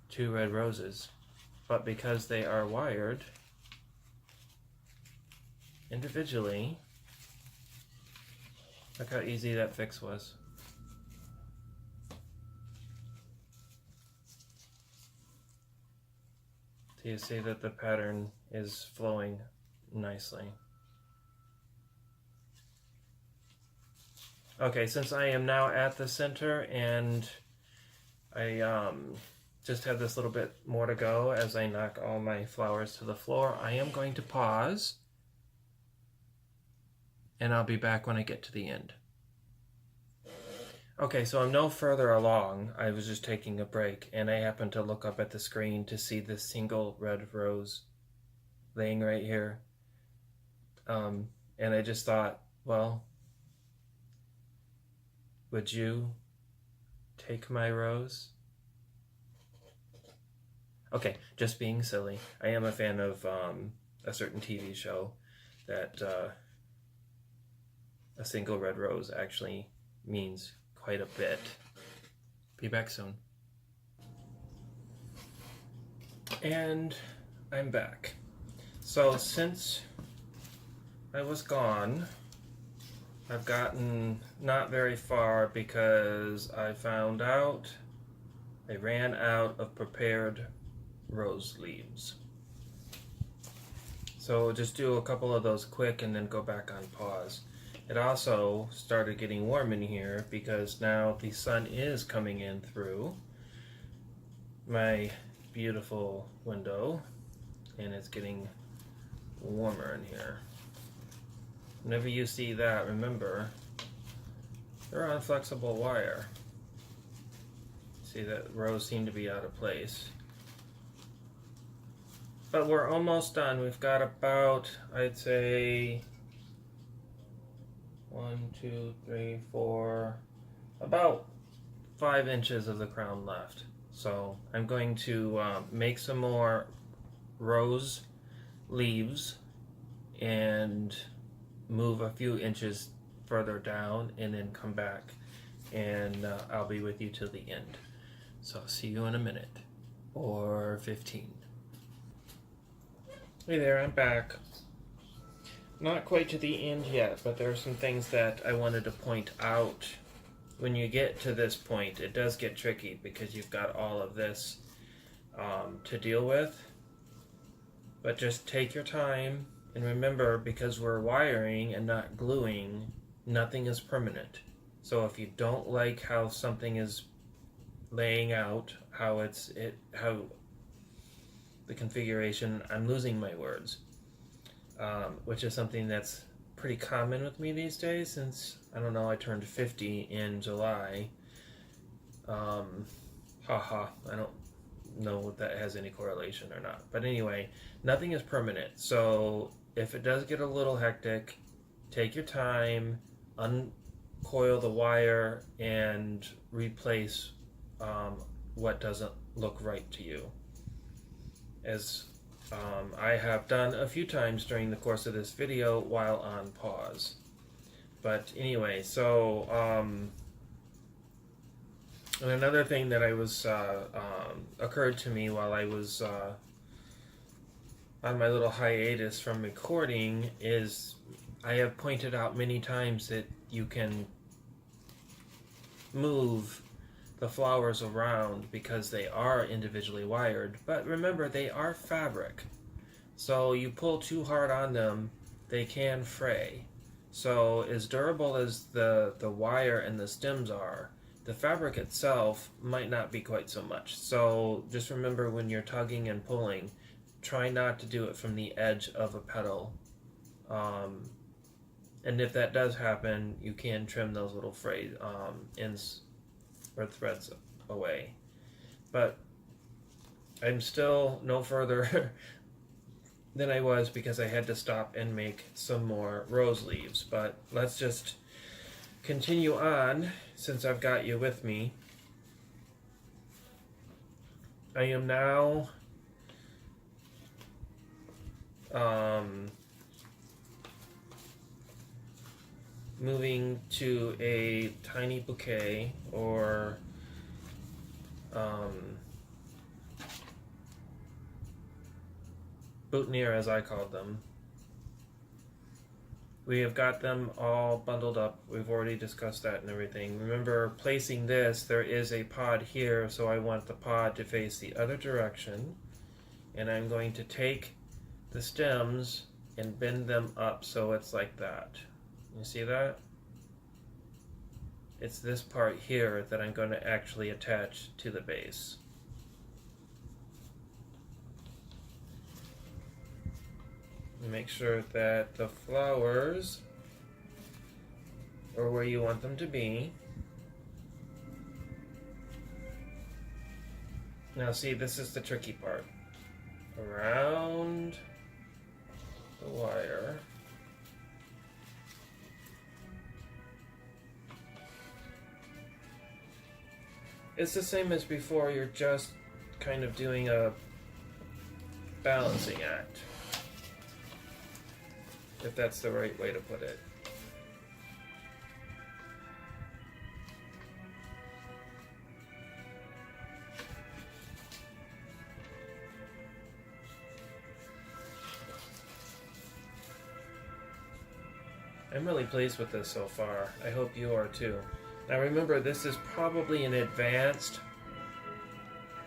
Two red roses. But because they are wired individually, look how easy that fix was. So you see that the pattern is flowing nicely. Okay, since I am now at the center and I just have this little bit more to go as I knock all my flowers to the floor, I am going to pause and I'll be back when I get to the end. Okay, so I'm no further along. I was just taking a break and I happened to look up at the screen to see this single red rose laying right here. And I just thought, well, would you take my rose? Okay, just being silly. I am a fan of a certain TV show that a single red rose actually means quite a bit. Be back soon. And I'm back. So since I was gone, I've gotten not very far because I found out I ran out of prepared rose leaves. So just do a couple of those quick and then go back on pause. It also started getting warm in here because now the sun is coming in through my beautiful window and it's getting warmer in here. Whenever you see that, remember, they're on flexible wire. See, that rows seem to be out of place. But we're almost done. We've got about, I'd say, 1, 2, 3, 4, about 5 inches of the crown left. So I'm going to make some more rose leaves and move a few inches further down and then come back and I'll be with you till the end. So I'll see you in a minute or 15. Hey there, I'm back. Not quite to the end yet, but there are some things that I wanted to point out. When you get to this point, it does get tricky because you've got all of this to deal with. But just take your time, and remember, because we're wiring and not gluing, nothing is permanent. So if you don't like how something is laying out, how the configuration, I'm losing my words, which is something that's pretty common with me these days since, I don't know, I turned 50 in July. I don't know if that has any correlation or not. But anyway, nothing is permanent. So if it does get a little hectic, take your time, uncoil the wire, and replace what doesn't look right to you. As I have done a few times during the course of this video while on pause. But anyway, so and another thing that occurred to me while I was on my little hiatus from recording is I have pointed out many times that you can move the flowers around because they are individually wired, but remember, they are fabric, so you pull too hard on them, they can fray. So as durable as the wire and the stems are, the fabric itself might not be quite so much. So just remember, when you're tugging and pulling, try not to do it from the edge of a petal, and if that does happen, you can trim those little frayed ends or threads away. But I'm still no further than I was because I had to stop and make some more rose leaves. But let's just continue on since I've got you with me. I am now moving to a tiny bouquet, or boutonniere as I called them. We have got them all bundled up. We've already discussed that and everything. Remember, placing this, there is a pod here, so I want the pod to face the other direction. And I'm going to take the stems and bend them up so it's like that. You see that? It's this part here that I'm going to actually attach to the base. Make sure that the flowers are where you want them to be. Now see, this is the tricky part. Around the wire. It's the same as before, you're just kind of doing a balancing act, if that's the right way to put it. I'm really pleased with this so far. I hope you are too. Now remember, this is probably an advanced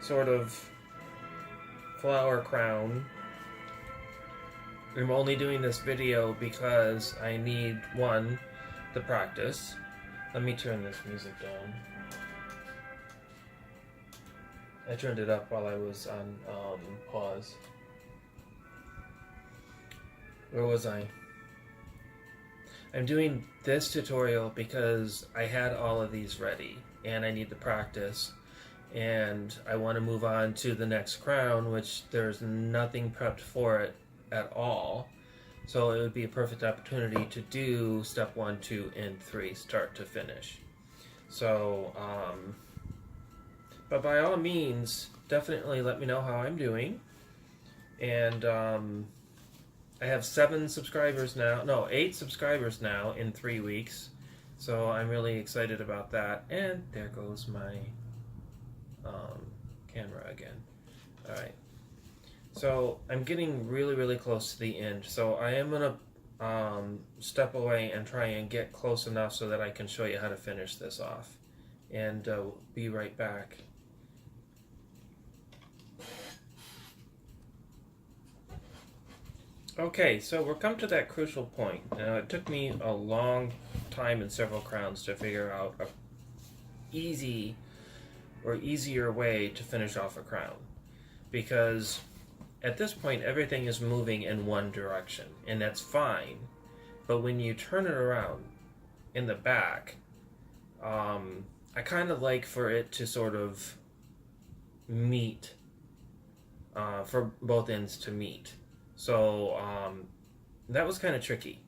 sort of flower crown. I'm only doing this video because I need, one, the practice. Let me turn this music down. I turned it up while I was on pause. Where was I? I'm doing this tutorial because I had all of these ready and I need the practice, and I want to move on to the next crown, which there's nothing prepped for it at all. So it would be a perfect opportunity to do step 1, 2, and 3, start to finish. So, but by all means, definitely let me know how I'm doing. And I have 8 subscribers now in 3 weeks. So I'm really excited about that. And there goes my camera again. All right. So I'm getting really, really close to the end. So I am going to step away and try and get close enough so that I can show you how to finish this off. And be right back. Okay, so we're come to that crucial point. Now, it took me a long time and several crowns to figure out a easier way to finish off a crown, because at this point everything is moving in one direction, and that's fine, but when you turn it around in the back, I kind of like for it to sort of meet, for both ends to meet. So that was kind of tricky.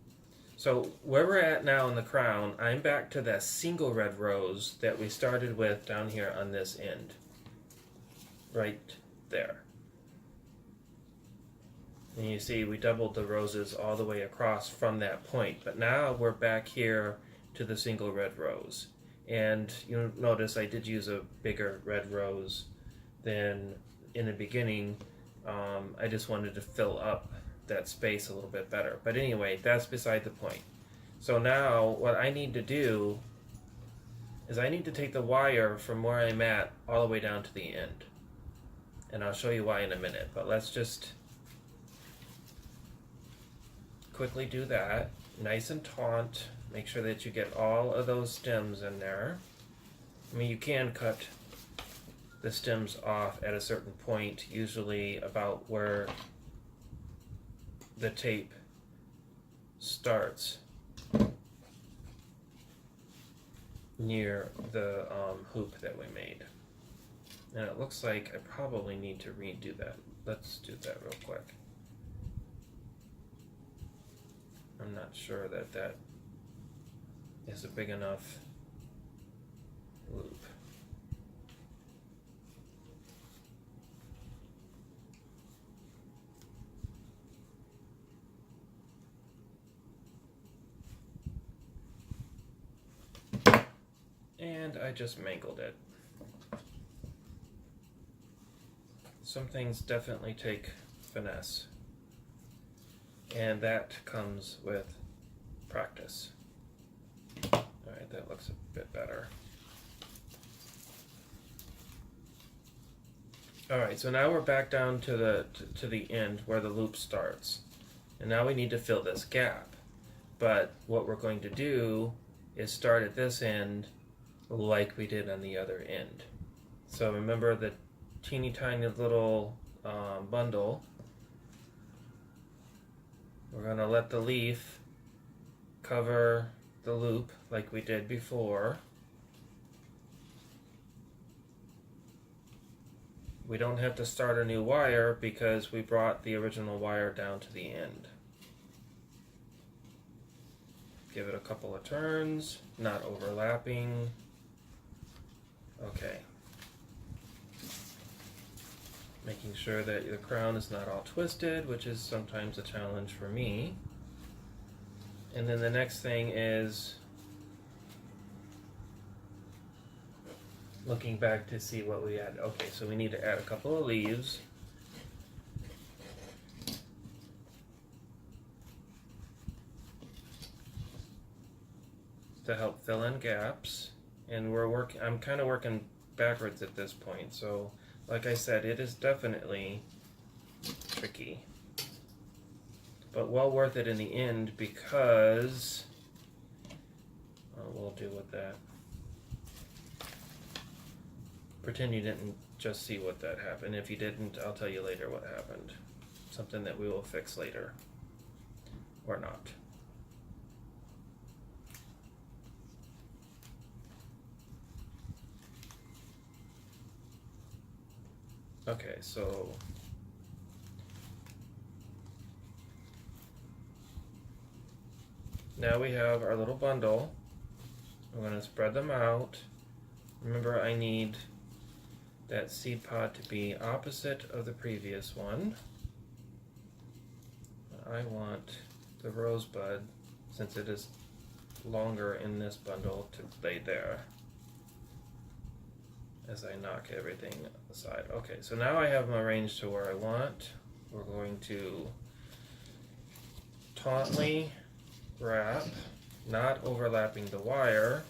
So where we're at now in the crown, I'm back to that single red rose that we started with down here on this end. Right there. And you see we doubled the roses all the way across from that point. But now we're back here to the single red rose. And you'll notice I did use a bigger red rose than in the beginning. I just wanted to fill up that space a little bit better. But anyway, that's beside the point. So now what I need to do is I need to take the wire from where I'm at all the way down to the end. And I'll show you why in a minute, but let's just quickly do that. Nice and taut. Make sure that you get all of those stems in there. I mean, you can cut the stems off at a certain point, usually about where the tape starts near the hoop that we made. And it looks like I probably need to redo that. Let's do that real quick. I'm not sure that that is a big enough loop. And I just mangled it. Some things definitely take finesse, and that comes with practice. Alright, that looks a bit better. Alright, so now we're back down to the end where the loop starts. And now we need to fill this gap. But what we're going to do is start at this end like we did on the other end. So remember the teeny tiny little bundle. We're going to let the leaf cover the loop like we did before. We don't have to start a new wire because we brought the original wire down to the end. Give it a couple of turns, not overlapping. Okay. Making sure that the crown is not all twisted, which is sometimes a challenge for me. And then the next thing is looking back to see what we add. Okay, so we need to add a couple of leaves. To help fill in gaps. And I'm kind of working backwards at this point. So, like I said, it is definitely tricky. But well worth it in the end because we'll deal with that. Pretend you didn't just see what that happened. If you didn't, I'll tell you later what happened. Something that we will fix later. Or not. Okay, so now we have our little bundle. I'm going to spread them out. Remember, I need that seed pod to be opposite of the previous one. I want the rosebud, since it is longer in this bundle, to lay there as I knock everything aside. Okay, so now I have them arranged to where I want. We're going to tautly wrap, not overlapping the wire.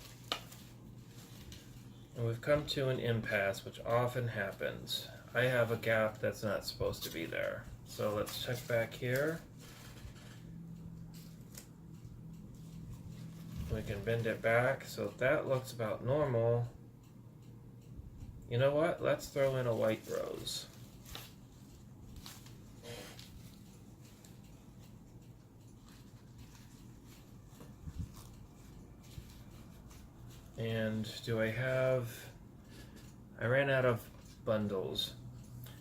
And we've come to an impasse, which often happens. I have a gap that's not supposed to be there. So let's check back here. We can bend it back, so that looks about normal. You know what? Let's throw in a white rose. And do I ran out of bundles.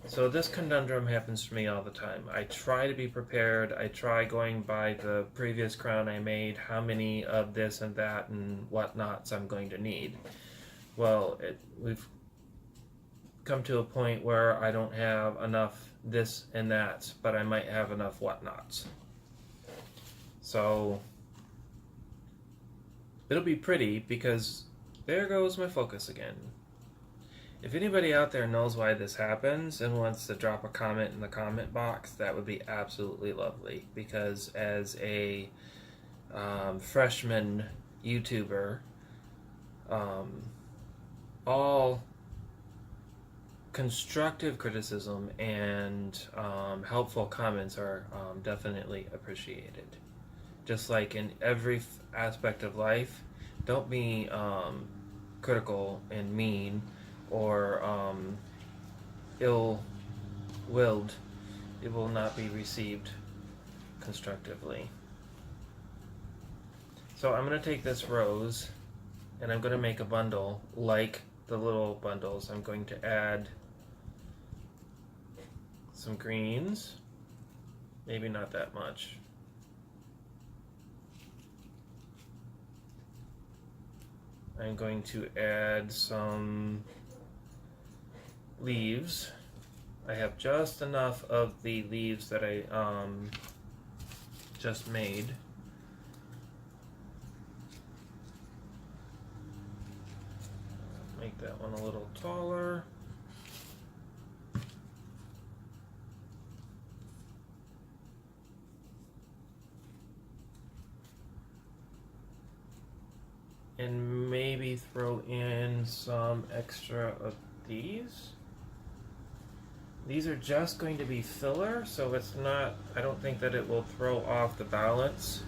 So this conundrum happens to me all the time. I try to be prepared. I try going by the previous crown I made, how many of this and that and whatnots I'm going to need. Well, we've come to a point where I don't have enough this and that, but I might have enough whatnots. So it'll be pretty because there goes my focus again. If anybody out there knows why this happens and wants to drop a comment in the comment box, that would be absolutely lovely, because as a freshman YouTuber, all constructive criticism and helpful comments are definitely appreciated. Just like in every aspect of life, don't be critical and mean or ill-willed. It will not be received constructively. So I'm going to take this rose and I'm going to make a bundle like the little bundles. I'm going to add some greens, maybe not that much. I'm going to add some leaves. I have just enough of the leaves that I just made. Make that one a little taller. And maybe throw in some extra of these. These are just going to be filler, so it's not, I don't think that it will throw off the balance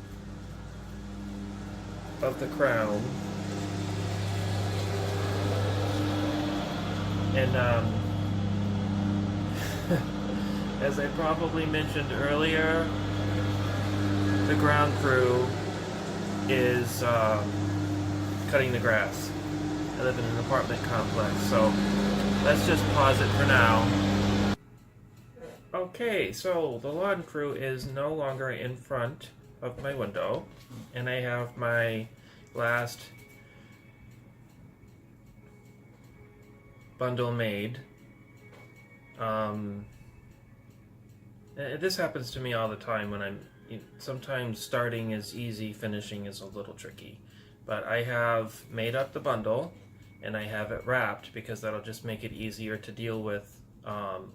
of the crown. And as I probably mentioned earlier, the ground crew is cutting the grass. I live in an apartment complex, so let's just pause it for now. Okay, so the lawn crew is no longer in front of my window, and I have my last bundle made. This happens to me all the time when sometimes starting is easy, finishing is a little tricky. But I have made up the bundle and I have it wrapped because that'll just make it easier to deal with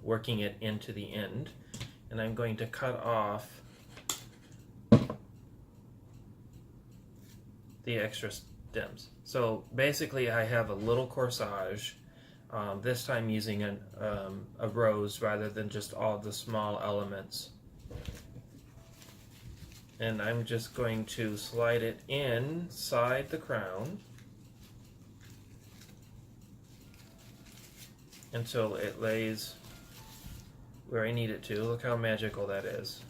working it into the end. And I'm going to cut off the extra stems. So basically I have a little corsage, this time using a rose rather than just all the small elements. And I'm just going to slide it inside the crown until it lays where I need it to. Look how magical that is.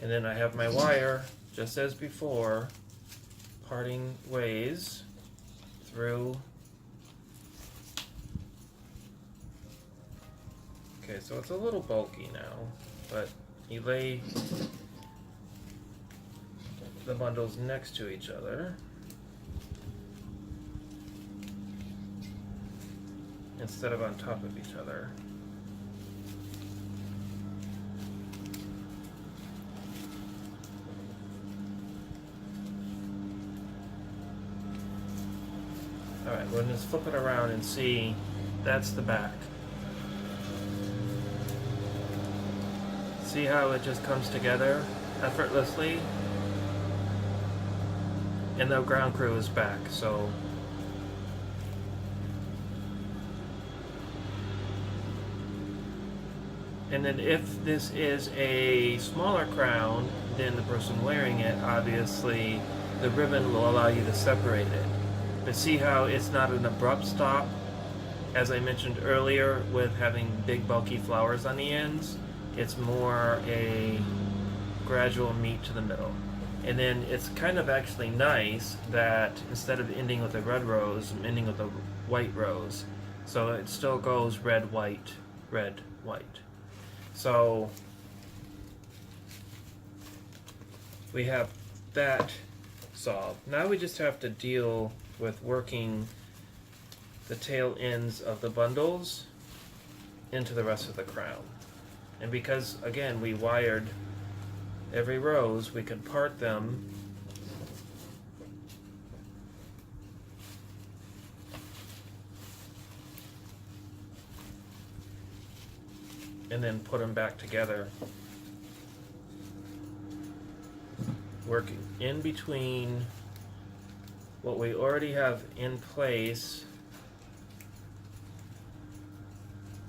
And then I have my wire, just as before, parting ways through. Okay, so it's a little bulky now, but you lay the bundles next to each other instead of on top of each other. Alright, we'll just flip it around and see. That's the back. See how it just comes together effortlessly? And the ground crew is back, so and then if this is a smaller crown than the person wearing it, obviously the ribbon will allow you to separate it. But see how it's not an abrupt stop, as I mentioned earlier, with having big bulky flowers on the ends. It's more a gradual meet to the middle. And then it's kind of actually nice that instead of ending with a red rose, I'm ending with a white rose. So it still goes red, white, red, white. So we have that solved. Now we just have to deal with working the tail ends of the bundles into the rest of the crown. And because, again, we wired every rose, we could part them and then put them back together, working in between what we already have in place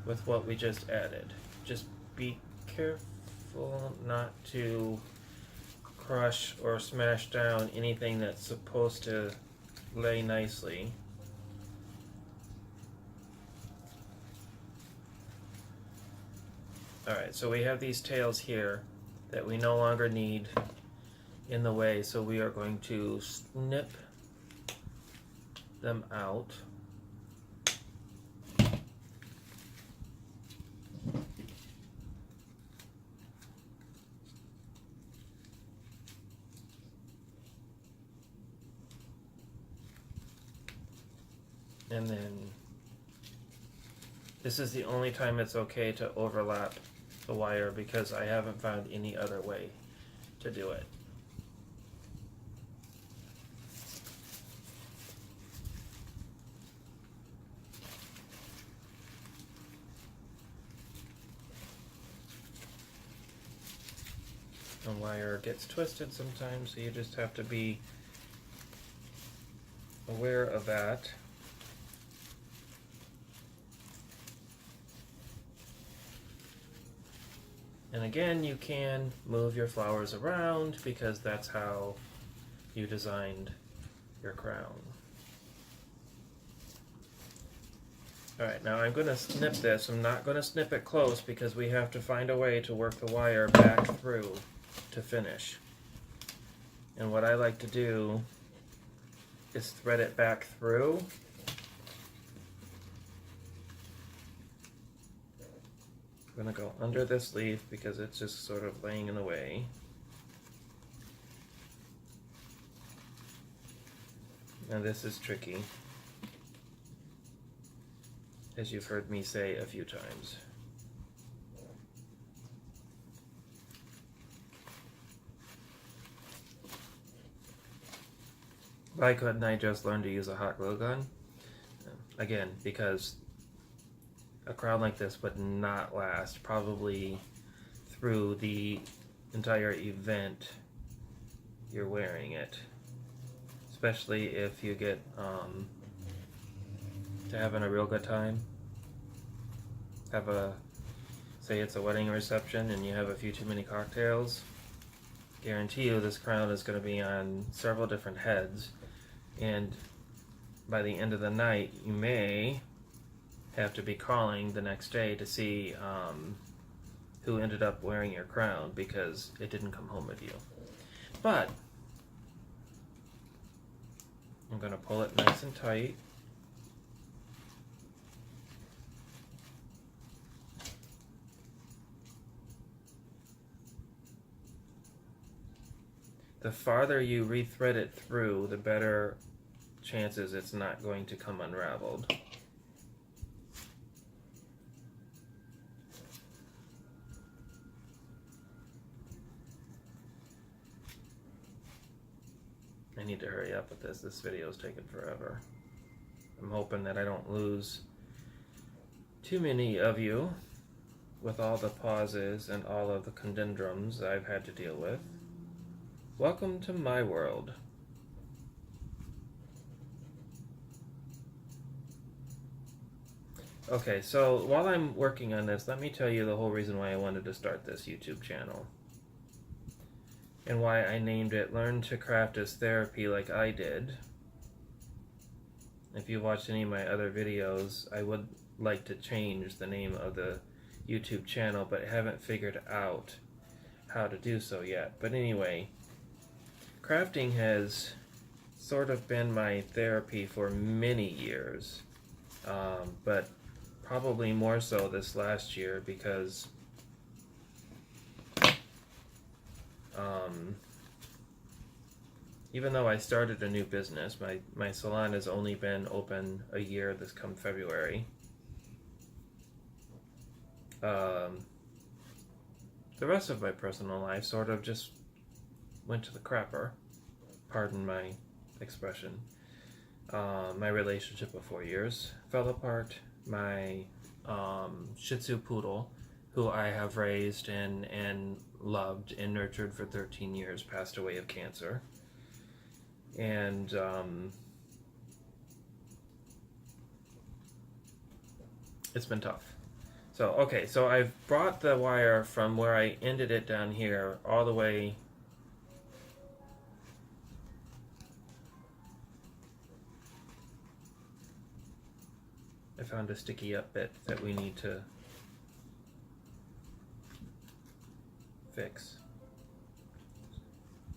with what we just added. Just be careful not to crush or smash down anything that's supposed to lay nicely. Alright, so we have these tails here that we no longer need in the way, so we are going to snip them out. And then this is the only time it's okay to overlap the wire, because I haven't found any other way to do it. The wire gets twisted sometimes, so you just have to be aware of that. And again, you can move your flowers around because that's how you designed your crown. Alright, now I'm going to snip this. I'm not going to snip it close because we have to find a way to work the wire back through to finish. And what I like to do is thread it back through. I'm going to go under this leaf because it's just sort of laying in the way. Now this is tricky, as you've heard me say a few times. Why couldn't I just learn to use a hot glue gun? Again, because a crown like this would not last probably through the entire event you're wearing it, especially if you get to having a real good time. Say it's a wedding reception and you have a few too many cocktails, guarantee you this crown is going to be on several different heads, and by the end of the night you may have to be calling the next day to see who ended up wearing your crown because it didn't come home with you. But I'm going to pull it nice and tight. The farther you rethread it through, the better chances it's not going to come unraveled. I need to hurry up with this. This video is taking forever. I'm hoping that I don't lose too many of you with all the pauses and all of the conundrums I've had to deal with. Welcome to my world. Okay, so while I'm working on this, let me tell you the whole reason why I wanted to start this YouTube channel. And why I named it Learn to Craft as Therapy like I did. If you watched any of my other videos, I would like to change the name of the YouTube channel, but I haven't figured out how to do so yet. But anyway, crafting has sort of been my therapy for many years, but probably more so this last year because even though I started a new business, my salon has only been open a year this come February. The rest of my personal life sort of just went to the crapper, pardon my expression. My relationship of 4 years fell apart. My Shih Tzu poodle, who I have raised and loved and nurtured for 13 years, passed away of cancer. And it's been tough. So, okay, so I've brought the wire from where I ended it down here all the way I found a sticky up bit that we need to fix.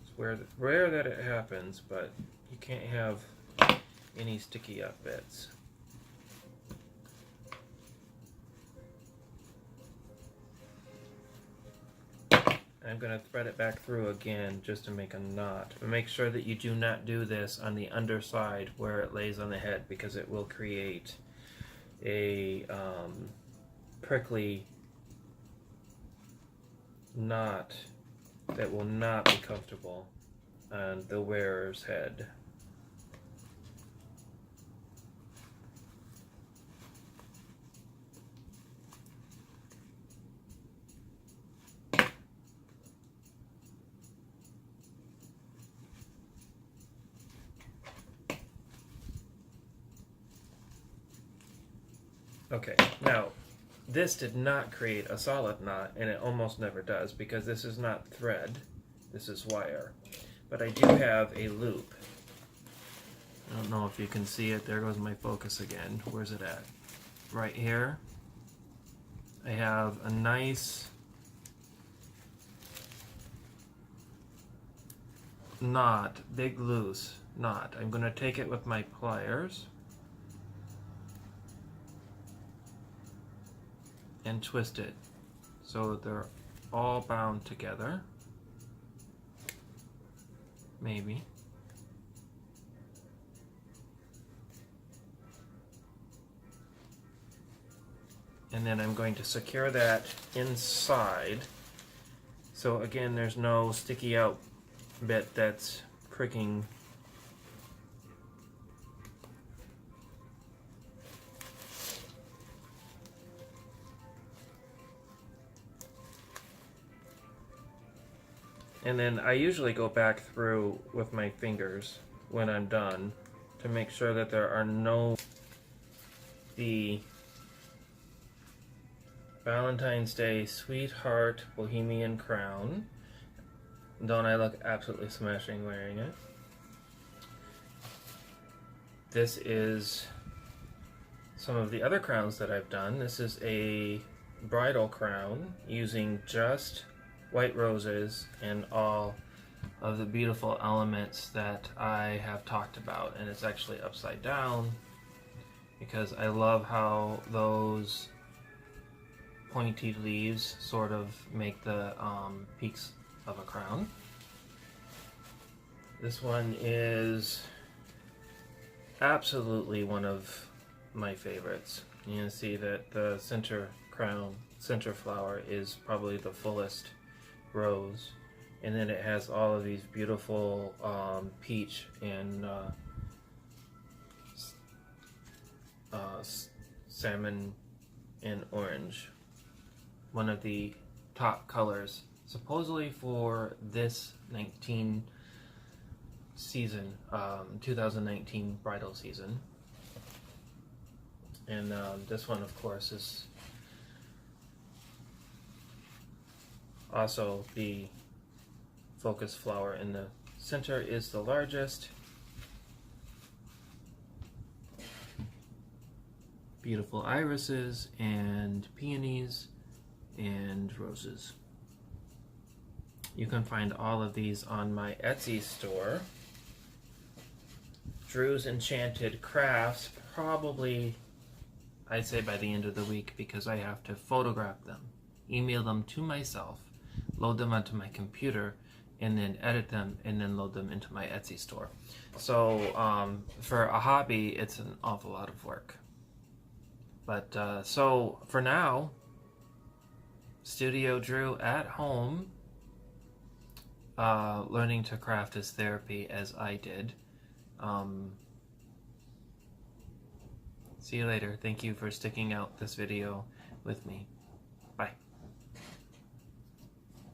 It's rare that it happens, but you can't have any sticky up bits. I'm going to thread it back through again just to make a knot. But make sure that you do not do this on the underside where it lays on the head, because it will create a prickly knot that will not be comfortable on the wearer's head. Okay, now this did not create a solid knot, and it almost never does because this is not thread, this is wire. But I do have a loop. I don't know if you can see it. There goes my focus again. Where's it at? Right here. I have a nice knot, big loose knot. I'm going to take it with my pliers and twist it so that they're all bound together. Maybe. And then I'm going to secure that inside. So again, there's no sticky out bit that's pricking. And then I usually go back through with my fingers when I'm done to make sure that there are no the Valentine's Day Sweetheart Bohemian Crown. Don't I look absolutely smashing wearing it? This is some of the other crowns that I've done. This is a bridal crown using just white roses and all of the beautiful elements that I have talked about, and it's actually upside down because I love how those pointy leaves sort of make the peaks of a crown. This one is absolutely one of my favorites. You can see that the center flower is probably the fullest rose, and then it has all of these beautiful peach and salmon and orange, one of the top colors supposedly for this 2019 bridal season. And this one, of course, is also the focus flower in the center is the largest. Beautiful irises and peonies and roses. You can find all of these on my Etsy store. Drew's Enchanted Crafts, probably, I'd say by the end of the week, because I have to photograph them, email them to myself, load them onto my computer, and then edit them, and then load them into my Etsy store. So for a hobby, it's an awful lot of work. But so for now, Studio Drew at home, learning to craft as therapy as I did. See you later. Thank you for sticking out this video with me. Bye.